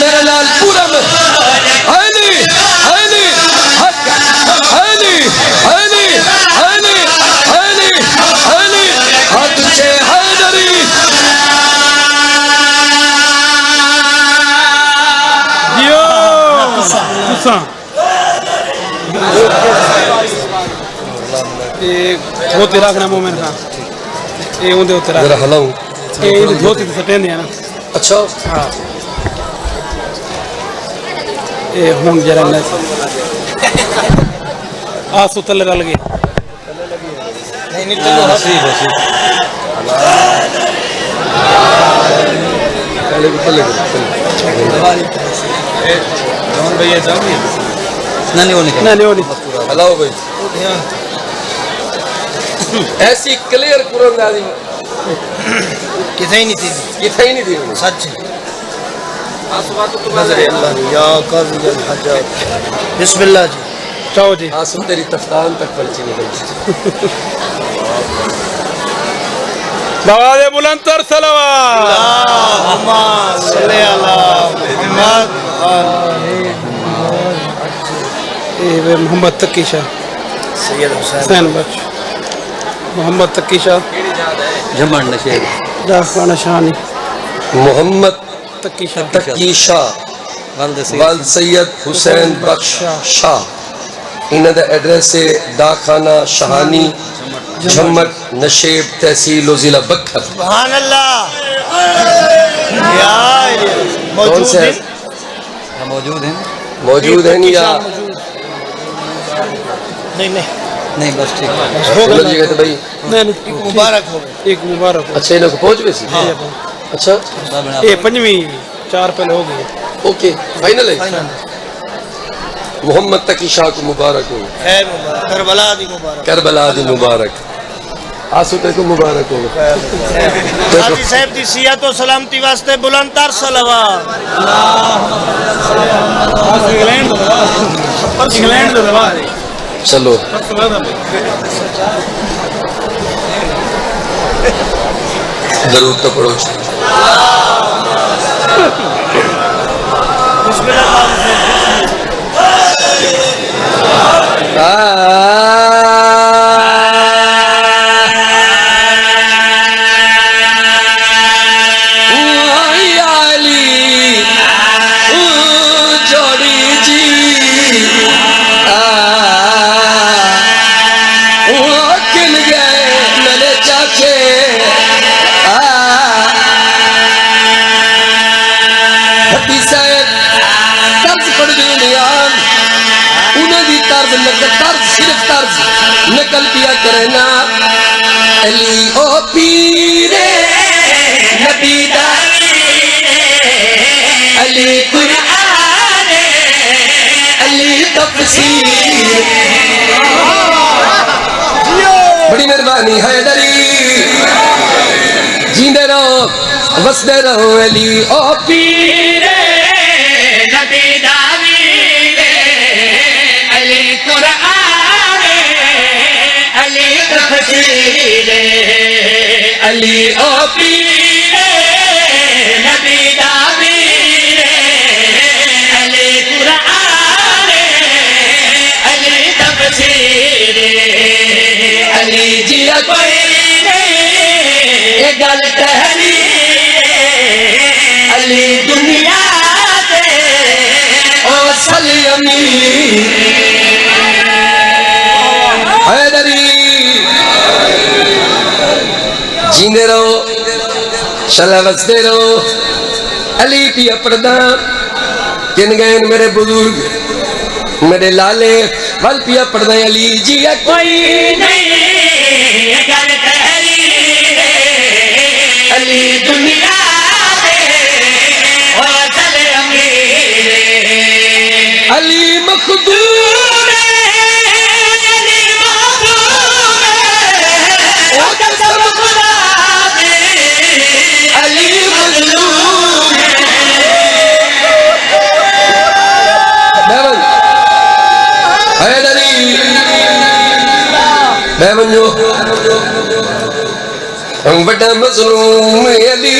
मेरे लाल पूरा हनी हनी हनी हनी हनी हनी हनी हाथ से हैदरी दियो धोती रखना मोमिन खान ये उनके उत्ते रख जरा हलाऊं ये धोती तो सटेंदे ना अच्छा हाँ ये हुन जरा न आंसू तले रल गए नहीं चलो हसीब पहले भी पहले जॉन भैया जाओगे नहीं होने हलाओ भाई ऐसी क्लियर कुरानदारी किथे ही नहीं थी किथे ही नहीं थी सच नजर अल्लाह या काज़ी अल हज्जाज बिस्मिल्लाह जी चाहो जी आंसू तेरी तफ्तान तक पर्ची निकल बवादे बुलंदतर सलावत अल्लाहुम्मा सल्ली अला मुहम्मद ये मोहम्मद तकीशा सैयद हुसैन हुसैन बख्श मोहम्मद तकीशा जमन नशेर जाखाना शानी मोहम्मद तकीशा तकीशा वालद वाल सैयद हुसैन बख्श शाह इन्हों का एड्रेस है डाखाना शहानी झम्मट नशेब तहसील जिला बखर सुभान अल्लाह या कौन से मौजूद हैं मौजूद हैं या नहीं नहीं नहीं बस ठीक बोल जी तो भाई नहीं मुबारक हो एक मुबारक हो अच्छा इन्हों को पहुंच गए सी अच्छा ये पंजवी 4 पहले हो गई ओके फाइनल है मोहम्मद तकी शाह को मुबारक हो खैर मुबारक करबला दी मुबारक करबला दी मुबारक आंसू तेरे को मुबारक हो हाजी साहब दी सियत और सलामती वास्ते बुलंदतर सलावत इंग्लैंड तो दबा चलो जरूर तो पढ़ो नकल किया करना अली ओ पीरे नबी दा अली कुरान अली तफसीर बड़ी मेहरबानी हैदरी जींदे रहो वसदे रहो अली ओ पीरे नबी दावीद अली कुरान अली तफसीर अली ओ पीरे नबी दावीद अली कुरान अली तफसीर अली जिया कोई नहीं गल कहनी अली दुनिया दे ओ सलियमी हैदरी जींदे रहो चला बसते रहो अली पिया पर्दा किन गए मेरे बुजुर्ग मेरे लाले वल पिया पर्दा अली जी कोई नहीं गल कहनी अली दुनिया दे ओ चले अमीर अली मखदूम अली मखदूम ओ कसम खुदा दे अली मजलूम बैवन हैदरी बैवन जो हम बड़ा मजलूम अली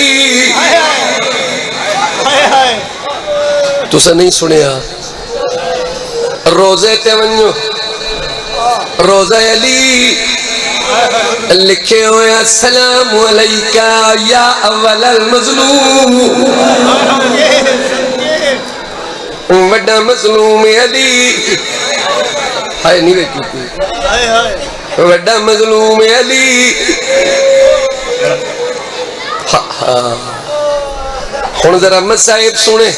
तुसा नहीं सुनिया रोजे ते वन्यो रोजा अली लिखे हुए अस्सलाम अलैका या अव्वल अल मजलूम बड़ा मजलूम अली हाय नहीं देखी वड्डा मजलूम है अली। हुण जरा मसाइब सुने,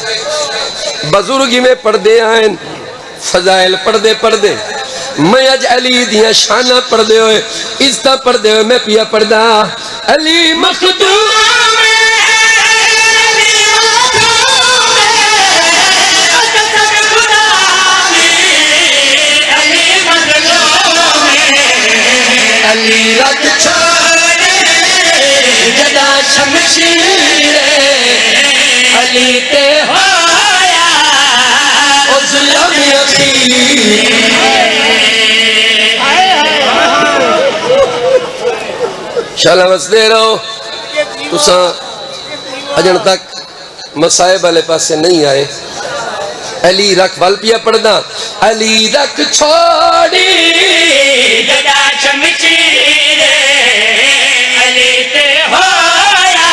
बुजुर्ग में पढ़दे आए, फजाइल पढ़दे पढ़दे मैं अज अली दियां शाना पढ़दे हुए, इज्जत पढ़दे हुए मैं पिया पढ़दा अली मखदूम अली रख छोड़े जदा शमशीर अली ते होया ओ जुल्म अखीर। शाला वसदे रहो तुसा अजन तक मसाइब वाले पासे नहीं आए। अली रख वल पिया पढ़दा अली रख छोड़ी जदा शमशीर अली ते होया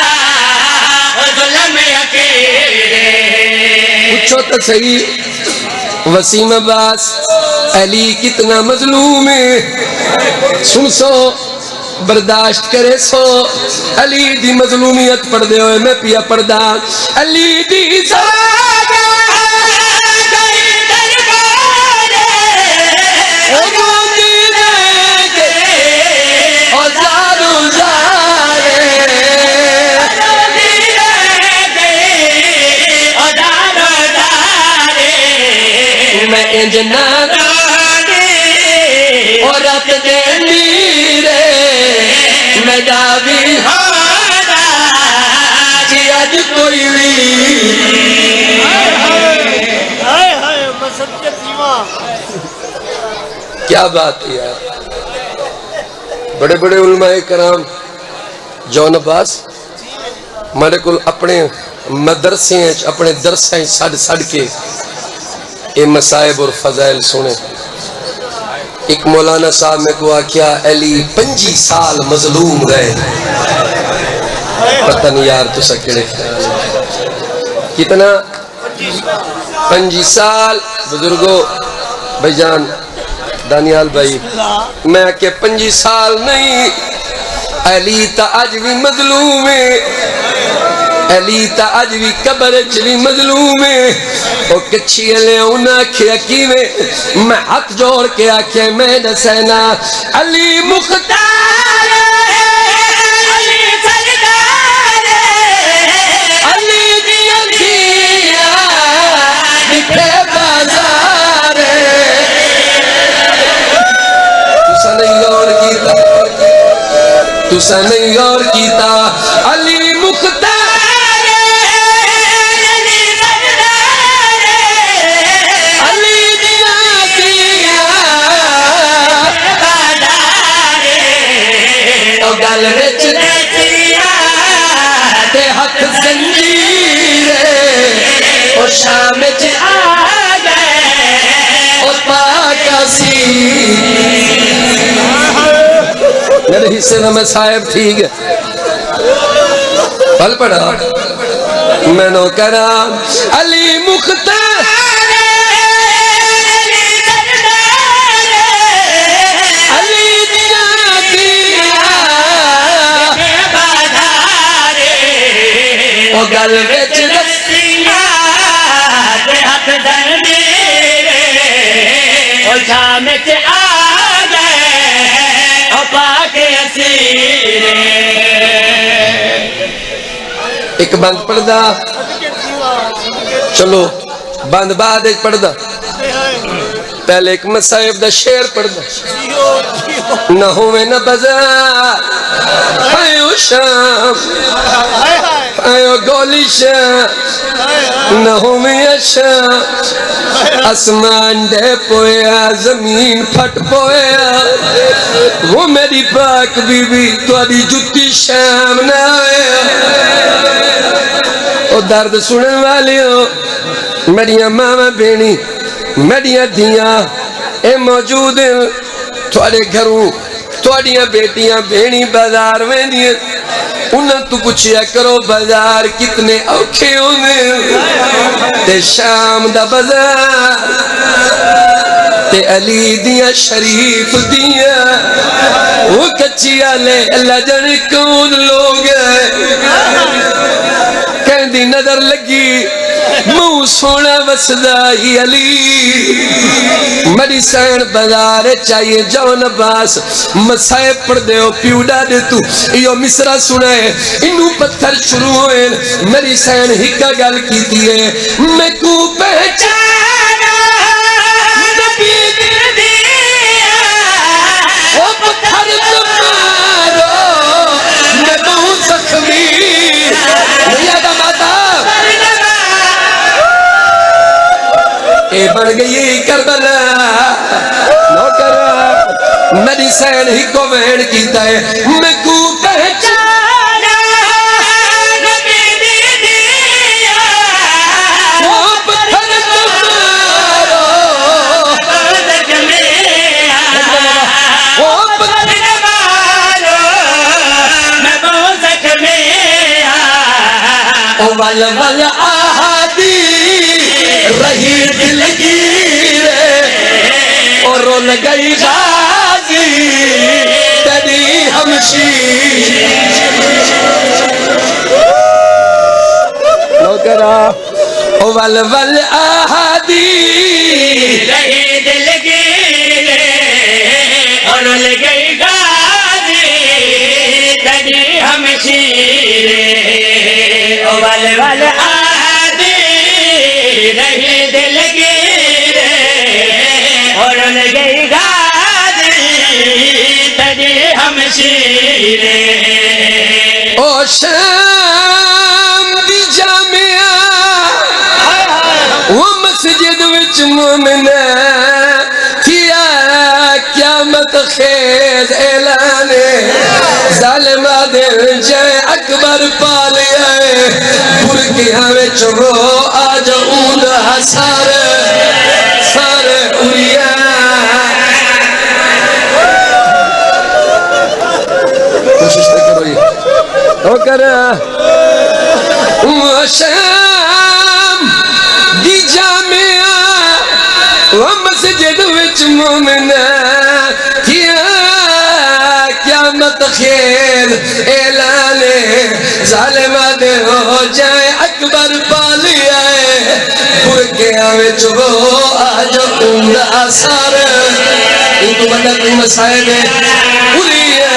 जुल्म अखीर। पूछो तो सही वसीम अब्बास अली कितना मजलूम है, सुन सो बर्दाश्त करे सो। अली दी मजलूमियत पढ़दे हुए मैं पिया पढ़दा अली दी जना और रख दे नीरे मैं जावी हारा जी अज कोई भी। क्या बात है यार, बड़े बड़े उलमाए कराम जौन अब्बास मेरे को अपने मदरसे अपने दरसे सड़ सड़ के ये मसाइब और फजाइल सुने। एक मौलाना साहब में को आख्या अली 25 साल मजलूम रहे। पता नहीं यार तुसा केड़े कितना 25 साल बुजुर्गो भाईजान दानियाल भाई मैं आख्या 25 साल नहीं अली ता अज भी मजलूम है। अली ता अज भी कब्र च भी मजलूम है। ओ कच्छी ले उन्हें आख्या किवें, मैं हाथ जोड़ के आख्या मैं दसना अली मुख्तार अली सरदार अली दिया दिया दिखे बाजार। तुसा नहीं गौर कीता, तुसा नहीं गौर कीता अली मुख्तार गल विच ते हथ जंजीर ओ शाम च आ गए ओ पाकासी। मेरे हिस्से में मसाइब ठीक है पल पड़ा मैनो करा अली मुख्तार गल विच रस्सियां ते हथ जंजीर ओ शाम च आ गए ओ पाके असीर। एक बंद पढ़दा चलो बंद बाद एक पढ़दा पहले एक मसाइब दा शेर पढ़दा न होवे न बाजार आयो शाम आयो गोली शाम न होवे शाम आसमान दे पोया जमीन फट पोया वो मेरी पाक बीबी तुहाडी जुत्ती शाम ना ओ दर्द सुनने वाले हो मेरिया मावा बेनी मेरिया धियां ए मौजूद थोड़े घरों थोड़िया बेटियां बेनी बाजार में दिए उन्हें तू पूछया करो बाजार कितने औखे होंगे ते शाम दा बाजार ते अली दिया शरीफ दिया वो कच्ची आले अल्लाह जाने कौन लोग कहती नजर लगी मुंह सोना वसदा ही अली मरी सैन बाजार चाहिए जौन अब्बास मसाए पढ़ दे प्यूडा दे तू यो मिसरा सुना है इनू पत्थर शुरू होए मरी सैन हिक्का गल कीती है मैं को पहचाना नबी दिया ओ पत्थर तुम्हारो मैं बहुत जख्मी भैया का माता ए बन गई करबला नौकर मेरी सैन ही को वहन कीता है मैं को पहचाना नबी दिया वो पत्थर तुम्हारो वो पत्थर ओ वल वल आहादी रही दिल की रे और रोल गई गाजी तेरी हमशीर नौकरा ओ वल वल आहादी रही दिल की और रोल गई गाजी तेरी हमशीर ओ वल वल रही दिल की और गई गाजी तेरी हमशीरे ओ शाम दी जामिया वो मस्जिद विच मोमिना किया क़यामत खेज ऐलान जालिमा दे जय अकबर पालिया बुरकिया विच रो आज ऊंदा सारे सारे उड़िया कोशिश तो करो ये तो कर शाम दी जामिया वो मस्जिद विच मोमिना किया क़यामत खेल ऐलान जालिमा दे हो जाए अकबर पालिया बुरकिया विच वो आज ऊंदा सारे इनको बता कोई मसाए दे उड़िया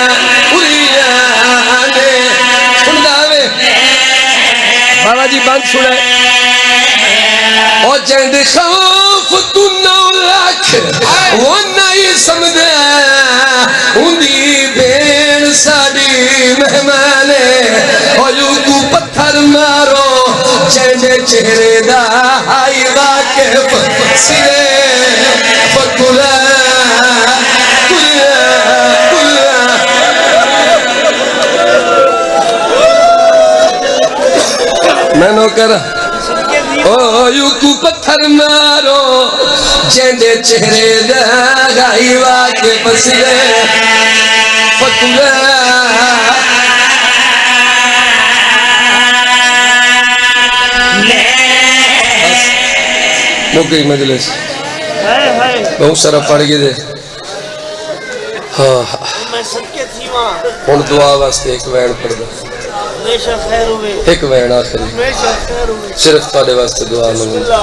उड़िया ने सुनदा वे बाबा जी बात सुने और जंद खौफ तू 9 लाख वो नहीं समझे उंदी बेन साडी मेहमान और तू पत्थर मारो जंदे चेहरे दा हाई वाकिफ सिरे फकुला मैं नौकर ओ यू को पत्थर मारो जेंदे चेहरे गाई वाके पसले फकुला मुकई मजलिस बहुत सारा पढ़ गए दे हाँ हुण दुआ वास्ते एक वैन पढ़दा एक वैन आखिरी सिर्फ तुहाडे वास्ते दुआ मंगदा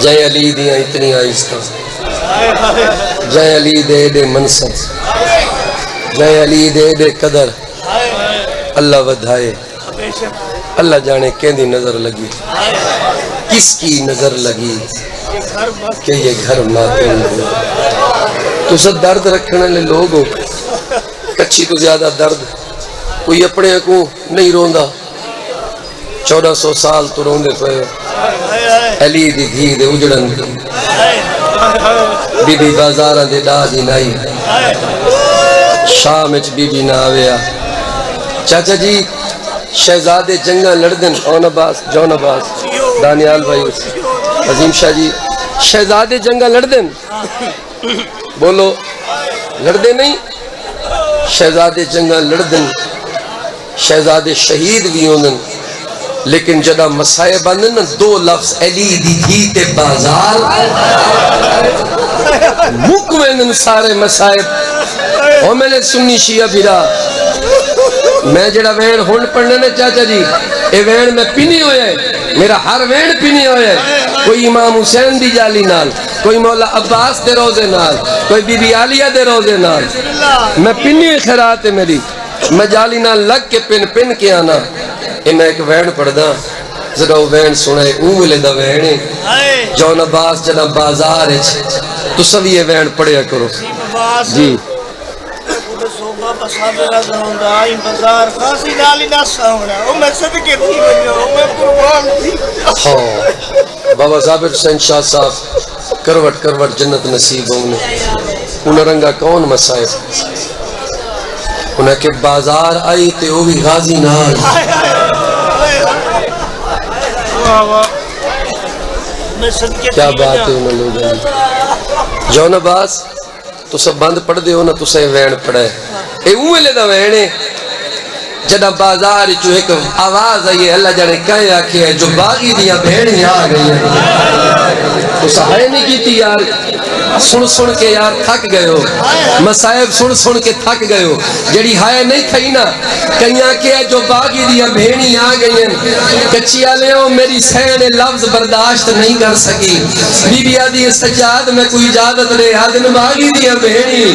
जय अली दियां इतनी आइस्ता जय अली दे दे मनसब जय अली दे दे कदर अल्लाह वधाए अल्लाह जाने केंदी नजर लगी किसकी नजर लगी कि ये घर मातूम हो तुसा दर्द रखने वाले लोग हो कच्ची तो ज्यादा दर्द कोई अपने को नहीं रोंदा 1400 साल तो रोंदे पे अली दी धी दे उजड़न बीबी बाजारां दे डाजी नाई शाम विच बीबी ना आवेया चाचा जी शहजादे जंगा लड़दन जौन अब्बास दानियाल भाई अजीम शाह जी शहजादे जंगा लड़दन बोलो लड़दे नहीं शहजादे जंगा लड़दन शहजादे शहीद भी होंदन लेकिन जदा मसाइब आंदे ना दो लफ्ज अली दी थी ते बाजार मुक वेंदन सारे मसाइब। ओ मैंने सुन्नी शिया फिरा मैं जड़ा वेण हुण पढ़ने ने चाचा जी ए वेण मैं पिनी होया है, मेरा हर वेण पिनी होया है। कोई इमाम हुसैन दी जाली नाल, कोई मौला अब्बास दे रोजे नाल, कोई बीबी आलिया दे रोजे नाल मैं पिनी हुई खैरात है मेरी। मैं जाली नाल लग के पिन पिन के आना ए मैं एक वैन पढ़दा जरा वैन सुने ऊ वेले दा वैन है जौन अब्बास जना बाजार है तो सब ये वैन पढ़िया करो जी। सोबा बसादे रज़ांदा आई बाजार खासी नाली ना सावना ओ मैं सदके थी वयो मैं कुर्बान थी। हां बाबा साबिर हुसैन शाह साहब करवट करवट जन्नत नसीब होने उन रंगा कौन मसाइब उन्हें के बाजार आई ते वो भी गाजी नाल क्या बात है उन लोगों की जौन अब्बास तो सब बंद पढ़ दे ना तुसे वैन पढ़े ए उले दा वैन है जदा बाजार चो एक आवाज आई अल्लाह जाने कहे आखे जो बागी दियां भेड़ियां आ गई है तो सहाय नहीं कीती यार सुन सुन के यार थक गए हो मसाइब सुन सुन के थक गए हो जड़ी हाय नहीं थई ना कईयां के जो बागी दियां भेड़ी आ गई हैं कच्ची आले हो मेरी सहन लफ्ज बर्दाश्त नहीं कर सकी बीबी आदि सजाद में कोई इजाजत दे आदन बागी दियां भेड़ी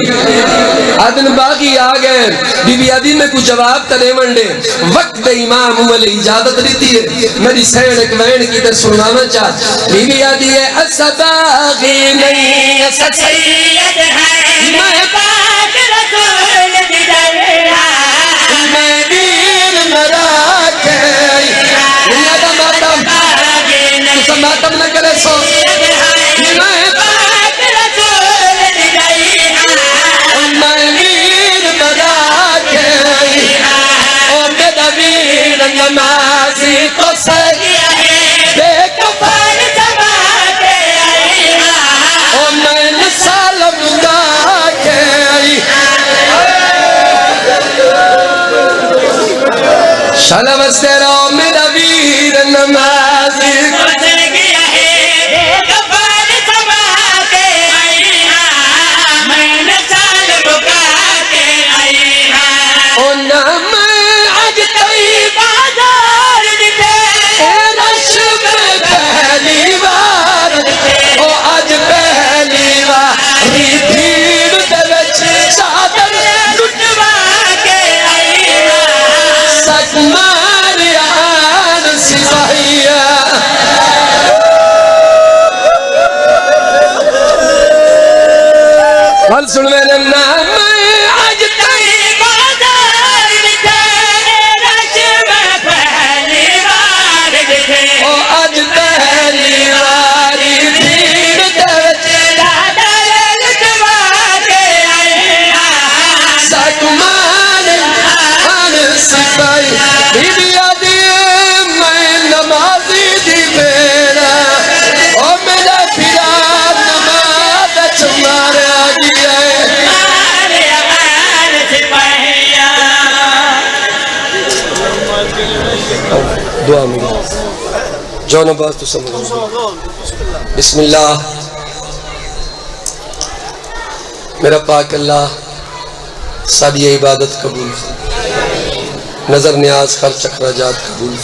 आदन बागी आ गए बीबी आदि में कोई जवाब तने मंडे वक्त दे इमाम वाले इजाजत दी है मेरी सहन एक वैन की ते सुनाना चाह बीबी आदि है असबागी नहीं सैयद है मैं पाक रसूल दी दरया मैं वीर मरा के दुनिया दा मातम तुम मातम न करे सो मैं पाक रसूल दी दरया मैं वीर मरा के ओ मेरा वीर नमाजी तो सही बेकफर जमा के ओ मैं सालम गा के सलाम तेरा मेरा वीर नमाजी ओ ना मैं आज तई बाजार रश में पहली बार ओ आज पहली बार भीड़ दे विच चादर लुटवा के सच मारियान सिपाहिया गल सुन मेरे नाम आज तई ओ आज पहली बारी भीड़ दे विच सकमान आन सिपाही बीबी आदि मैं नमाजी दी मेरा ओ मेरा फिरा नमाज चमारा गया दुआ में जौन अब्बास तो समझो बिस्मिल्लाह मेरा पाक अल्लाह सारी ये इबादत कबूल नजर न्याज खर्च अखराजात कबूल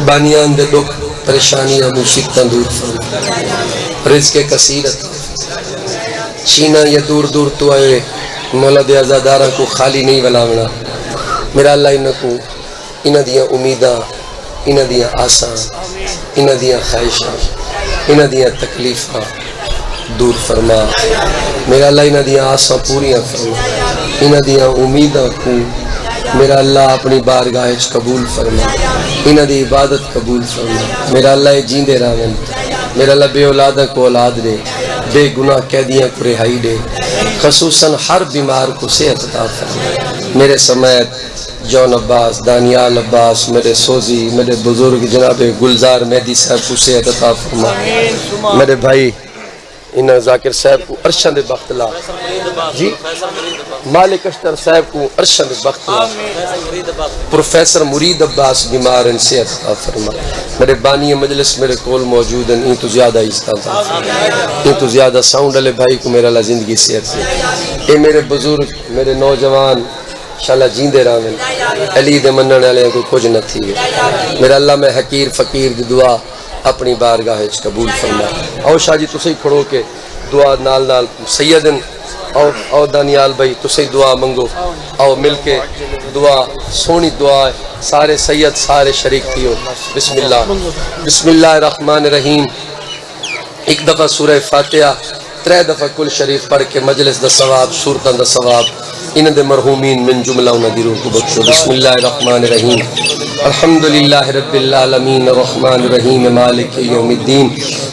बानियान दे दुख परेशानियां मुसीबत दूर फरमा रिज़्क़ कसीरत चीना या दूर दूर तो आए मौला दे आज़ादारा को खाली नहीं वलावना मेरा अल्लाह इनको इन्हां दियां उम्मीदां इन्हां दियां आसां इन्हां दियां ख्वाहिशां इन्हां दियां तकलीफां दूर फरमा मेरा अल्लाह इन्हां दियां आसां पूरियां फरमा इन्हां दियां उम्मीदां को मेरा अल्लाह अपनी बारगाह च कबूल फरमा इन्हां दी इबादत कबूल फरमा मेरा अल्लाह जींदे रहन मेरा अल्लाह बे औलादा को औलाद दे बेगुनाह कैदियां को रिहाई दे खसूसन हर बीमार को सेहत अता फरमा मेरे समेत जौन अब्बास दानियाल अब्बास मेरे सोजी मेरे बुजुर्ग जनाब गुलजार मेहदी साहब को सेहत अता फरमा मेरे भाई इन्हें जाकिर साहब को अरशा दे बख्त ला जी, मालिक अख्तर साहब को अरशा दे बख्त ला। प्रोफेसर मुरीद अब्बास बीमार हैं, सेहत अता फरमा। मेरे बानी मजलिस मेरे कोल मौजूद हैं, इन तो ज्यादा इज्जत इन तो ज्यादा साउंड वाले भाई को मेरा ला जिंदगी सेहत से। ये मेरे बुजुर्ग मेरे नौजवान शाला जींदे रहें, अली दे मनण वाले को कुछ न थी। मेरा अल्लाह में हकीर फकीर दी दुआ अपनी बारगाह कबूल फरमा। आओ शाह जी तुसी खड़ो के दुआ नाल नाल सैयदन आओ दानियाल भाई तुसी दुआ मंगो। आओ मिल के दुआ सोनी दुआ सारे सैयद सारे शरीक थियो। बिस्मिल्लाह बिस्मिल्लाहिर्रहमानिर्रहीम। एक दफ़ा सूरह फातिहा 3 दफ़ा कुल शरीफ पढ़ के मजलिस दा सवाब सूरतां दा सवाब इन दे मरहूमीन मिन जुमला उन्हां दी रूह को बख्शो। बिस्मिल्लाहिर्रहमानिर्रहीम। अल्हम्दुलिल्लाहि रब्बिल आलमीन अर्रहमानिर रहीम मालिकि यौमिद्दीन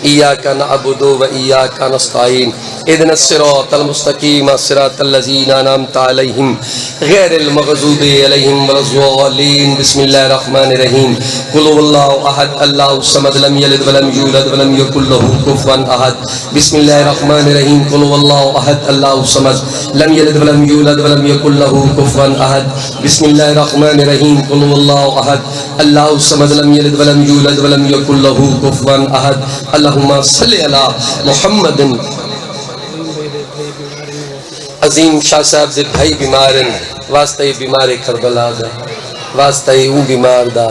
इय्याका नअबुदु व इय्याका नस्तईन इहदिनस सिरातल मुस्तकीम सिरातल लज़ीना अनअमता अलैहिम गैरिल मग़ज़ूबि अलैहिम वलज़्ज़ालीन। बिस्मिल्लाहिर रहमानिर रहीम। कुल हुवल्लाहु अहद अल्लाहुस समद लम यलिद व लम यूलद व लम यकुल लहू कुफुवन अहद। बिस्मिल्लाहिर रहमानिर रहीम। कुल हुवल्लाहु अहद अल्लाहुस समद लम यलिद व लम यूलद व लम यकुल लहू कुफुवन अहद। बिस्मिल्लाहिर रहमानिर रहीम। कुल हुवल्लाहु अहद अल्लाहुस समद लम यलिद व लम यूलद व लम यकुल लहू कुफुवन अहद। अल्लाहुम्मा सल्लि अला मुहम्मदिन। अजीम शाह साहब दे भाई बीमार हैं, वास्ते बीमारे करबला दा, वास्ते ऊ बीमार दा,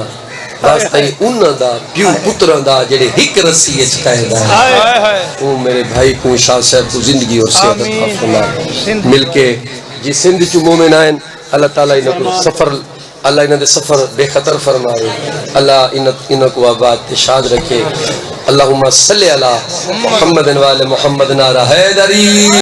वास्ते उन्हां दा प्यू पुत्रां दा जेड़े हिक रस्सी विच कैदा है। ओ मेरे भाई को शाह साहब को जिंदगी और सेहत अता फरमा। मिलके जी सिंध च मोमिन आइन अल्लाह ताला इनको सफर अल्लाह इन्हां दे सफर बेखतर फरमाए। अल्लाह इन्हां को आबाद शाद रखे। अल्लाहुम्मा सल्लि अला मुहम्मदिन व आले मुहम्मद नारा हैदरी।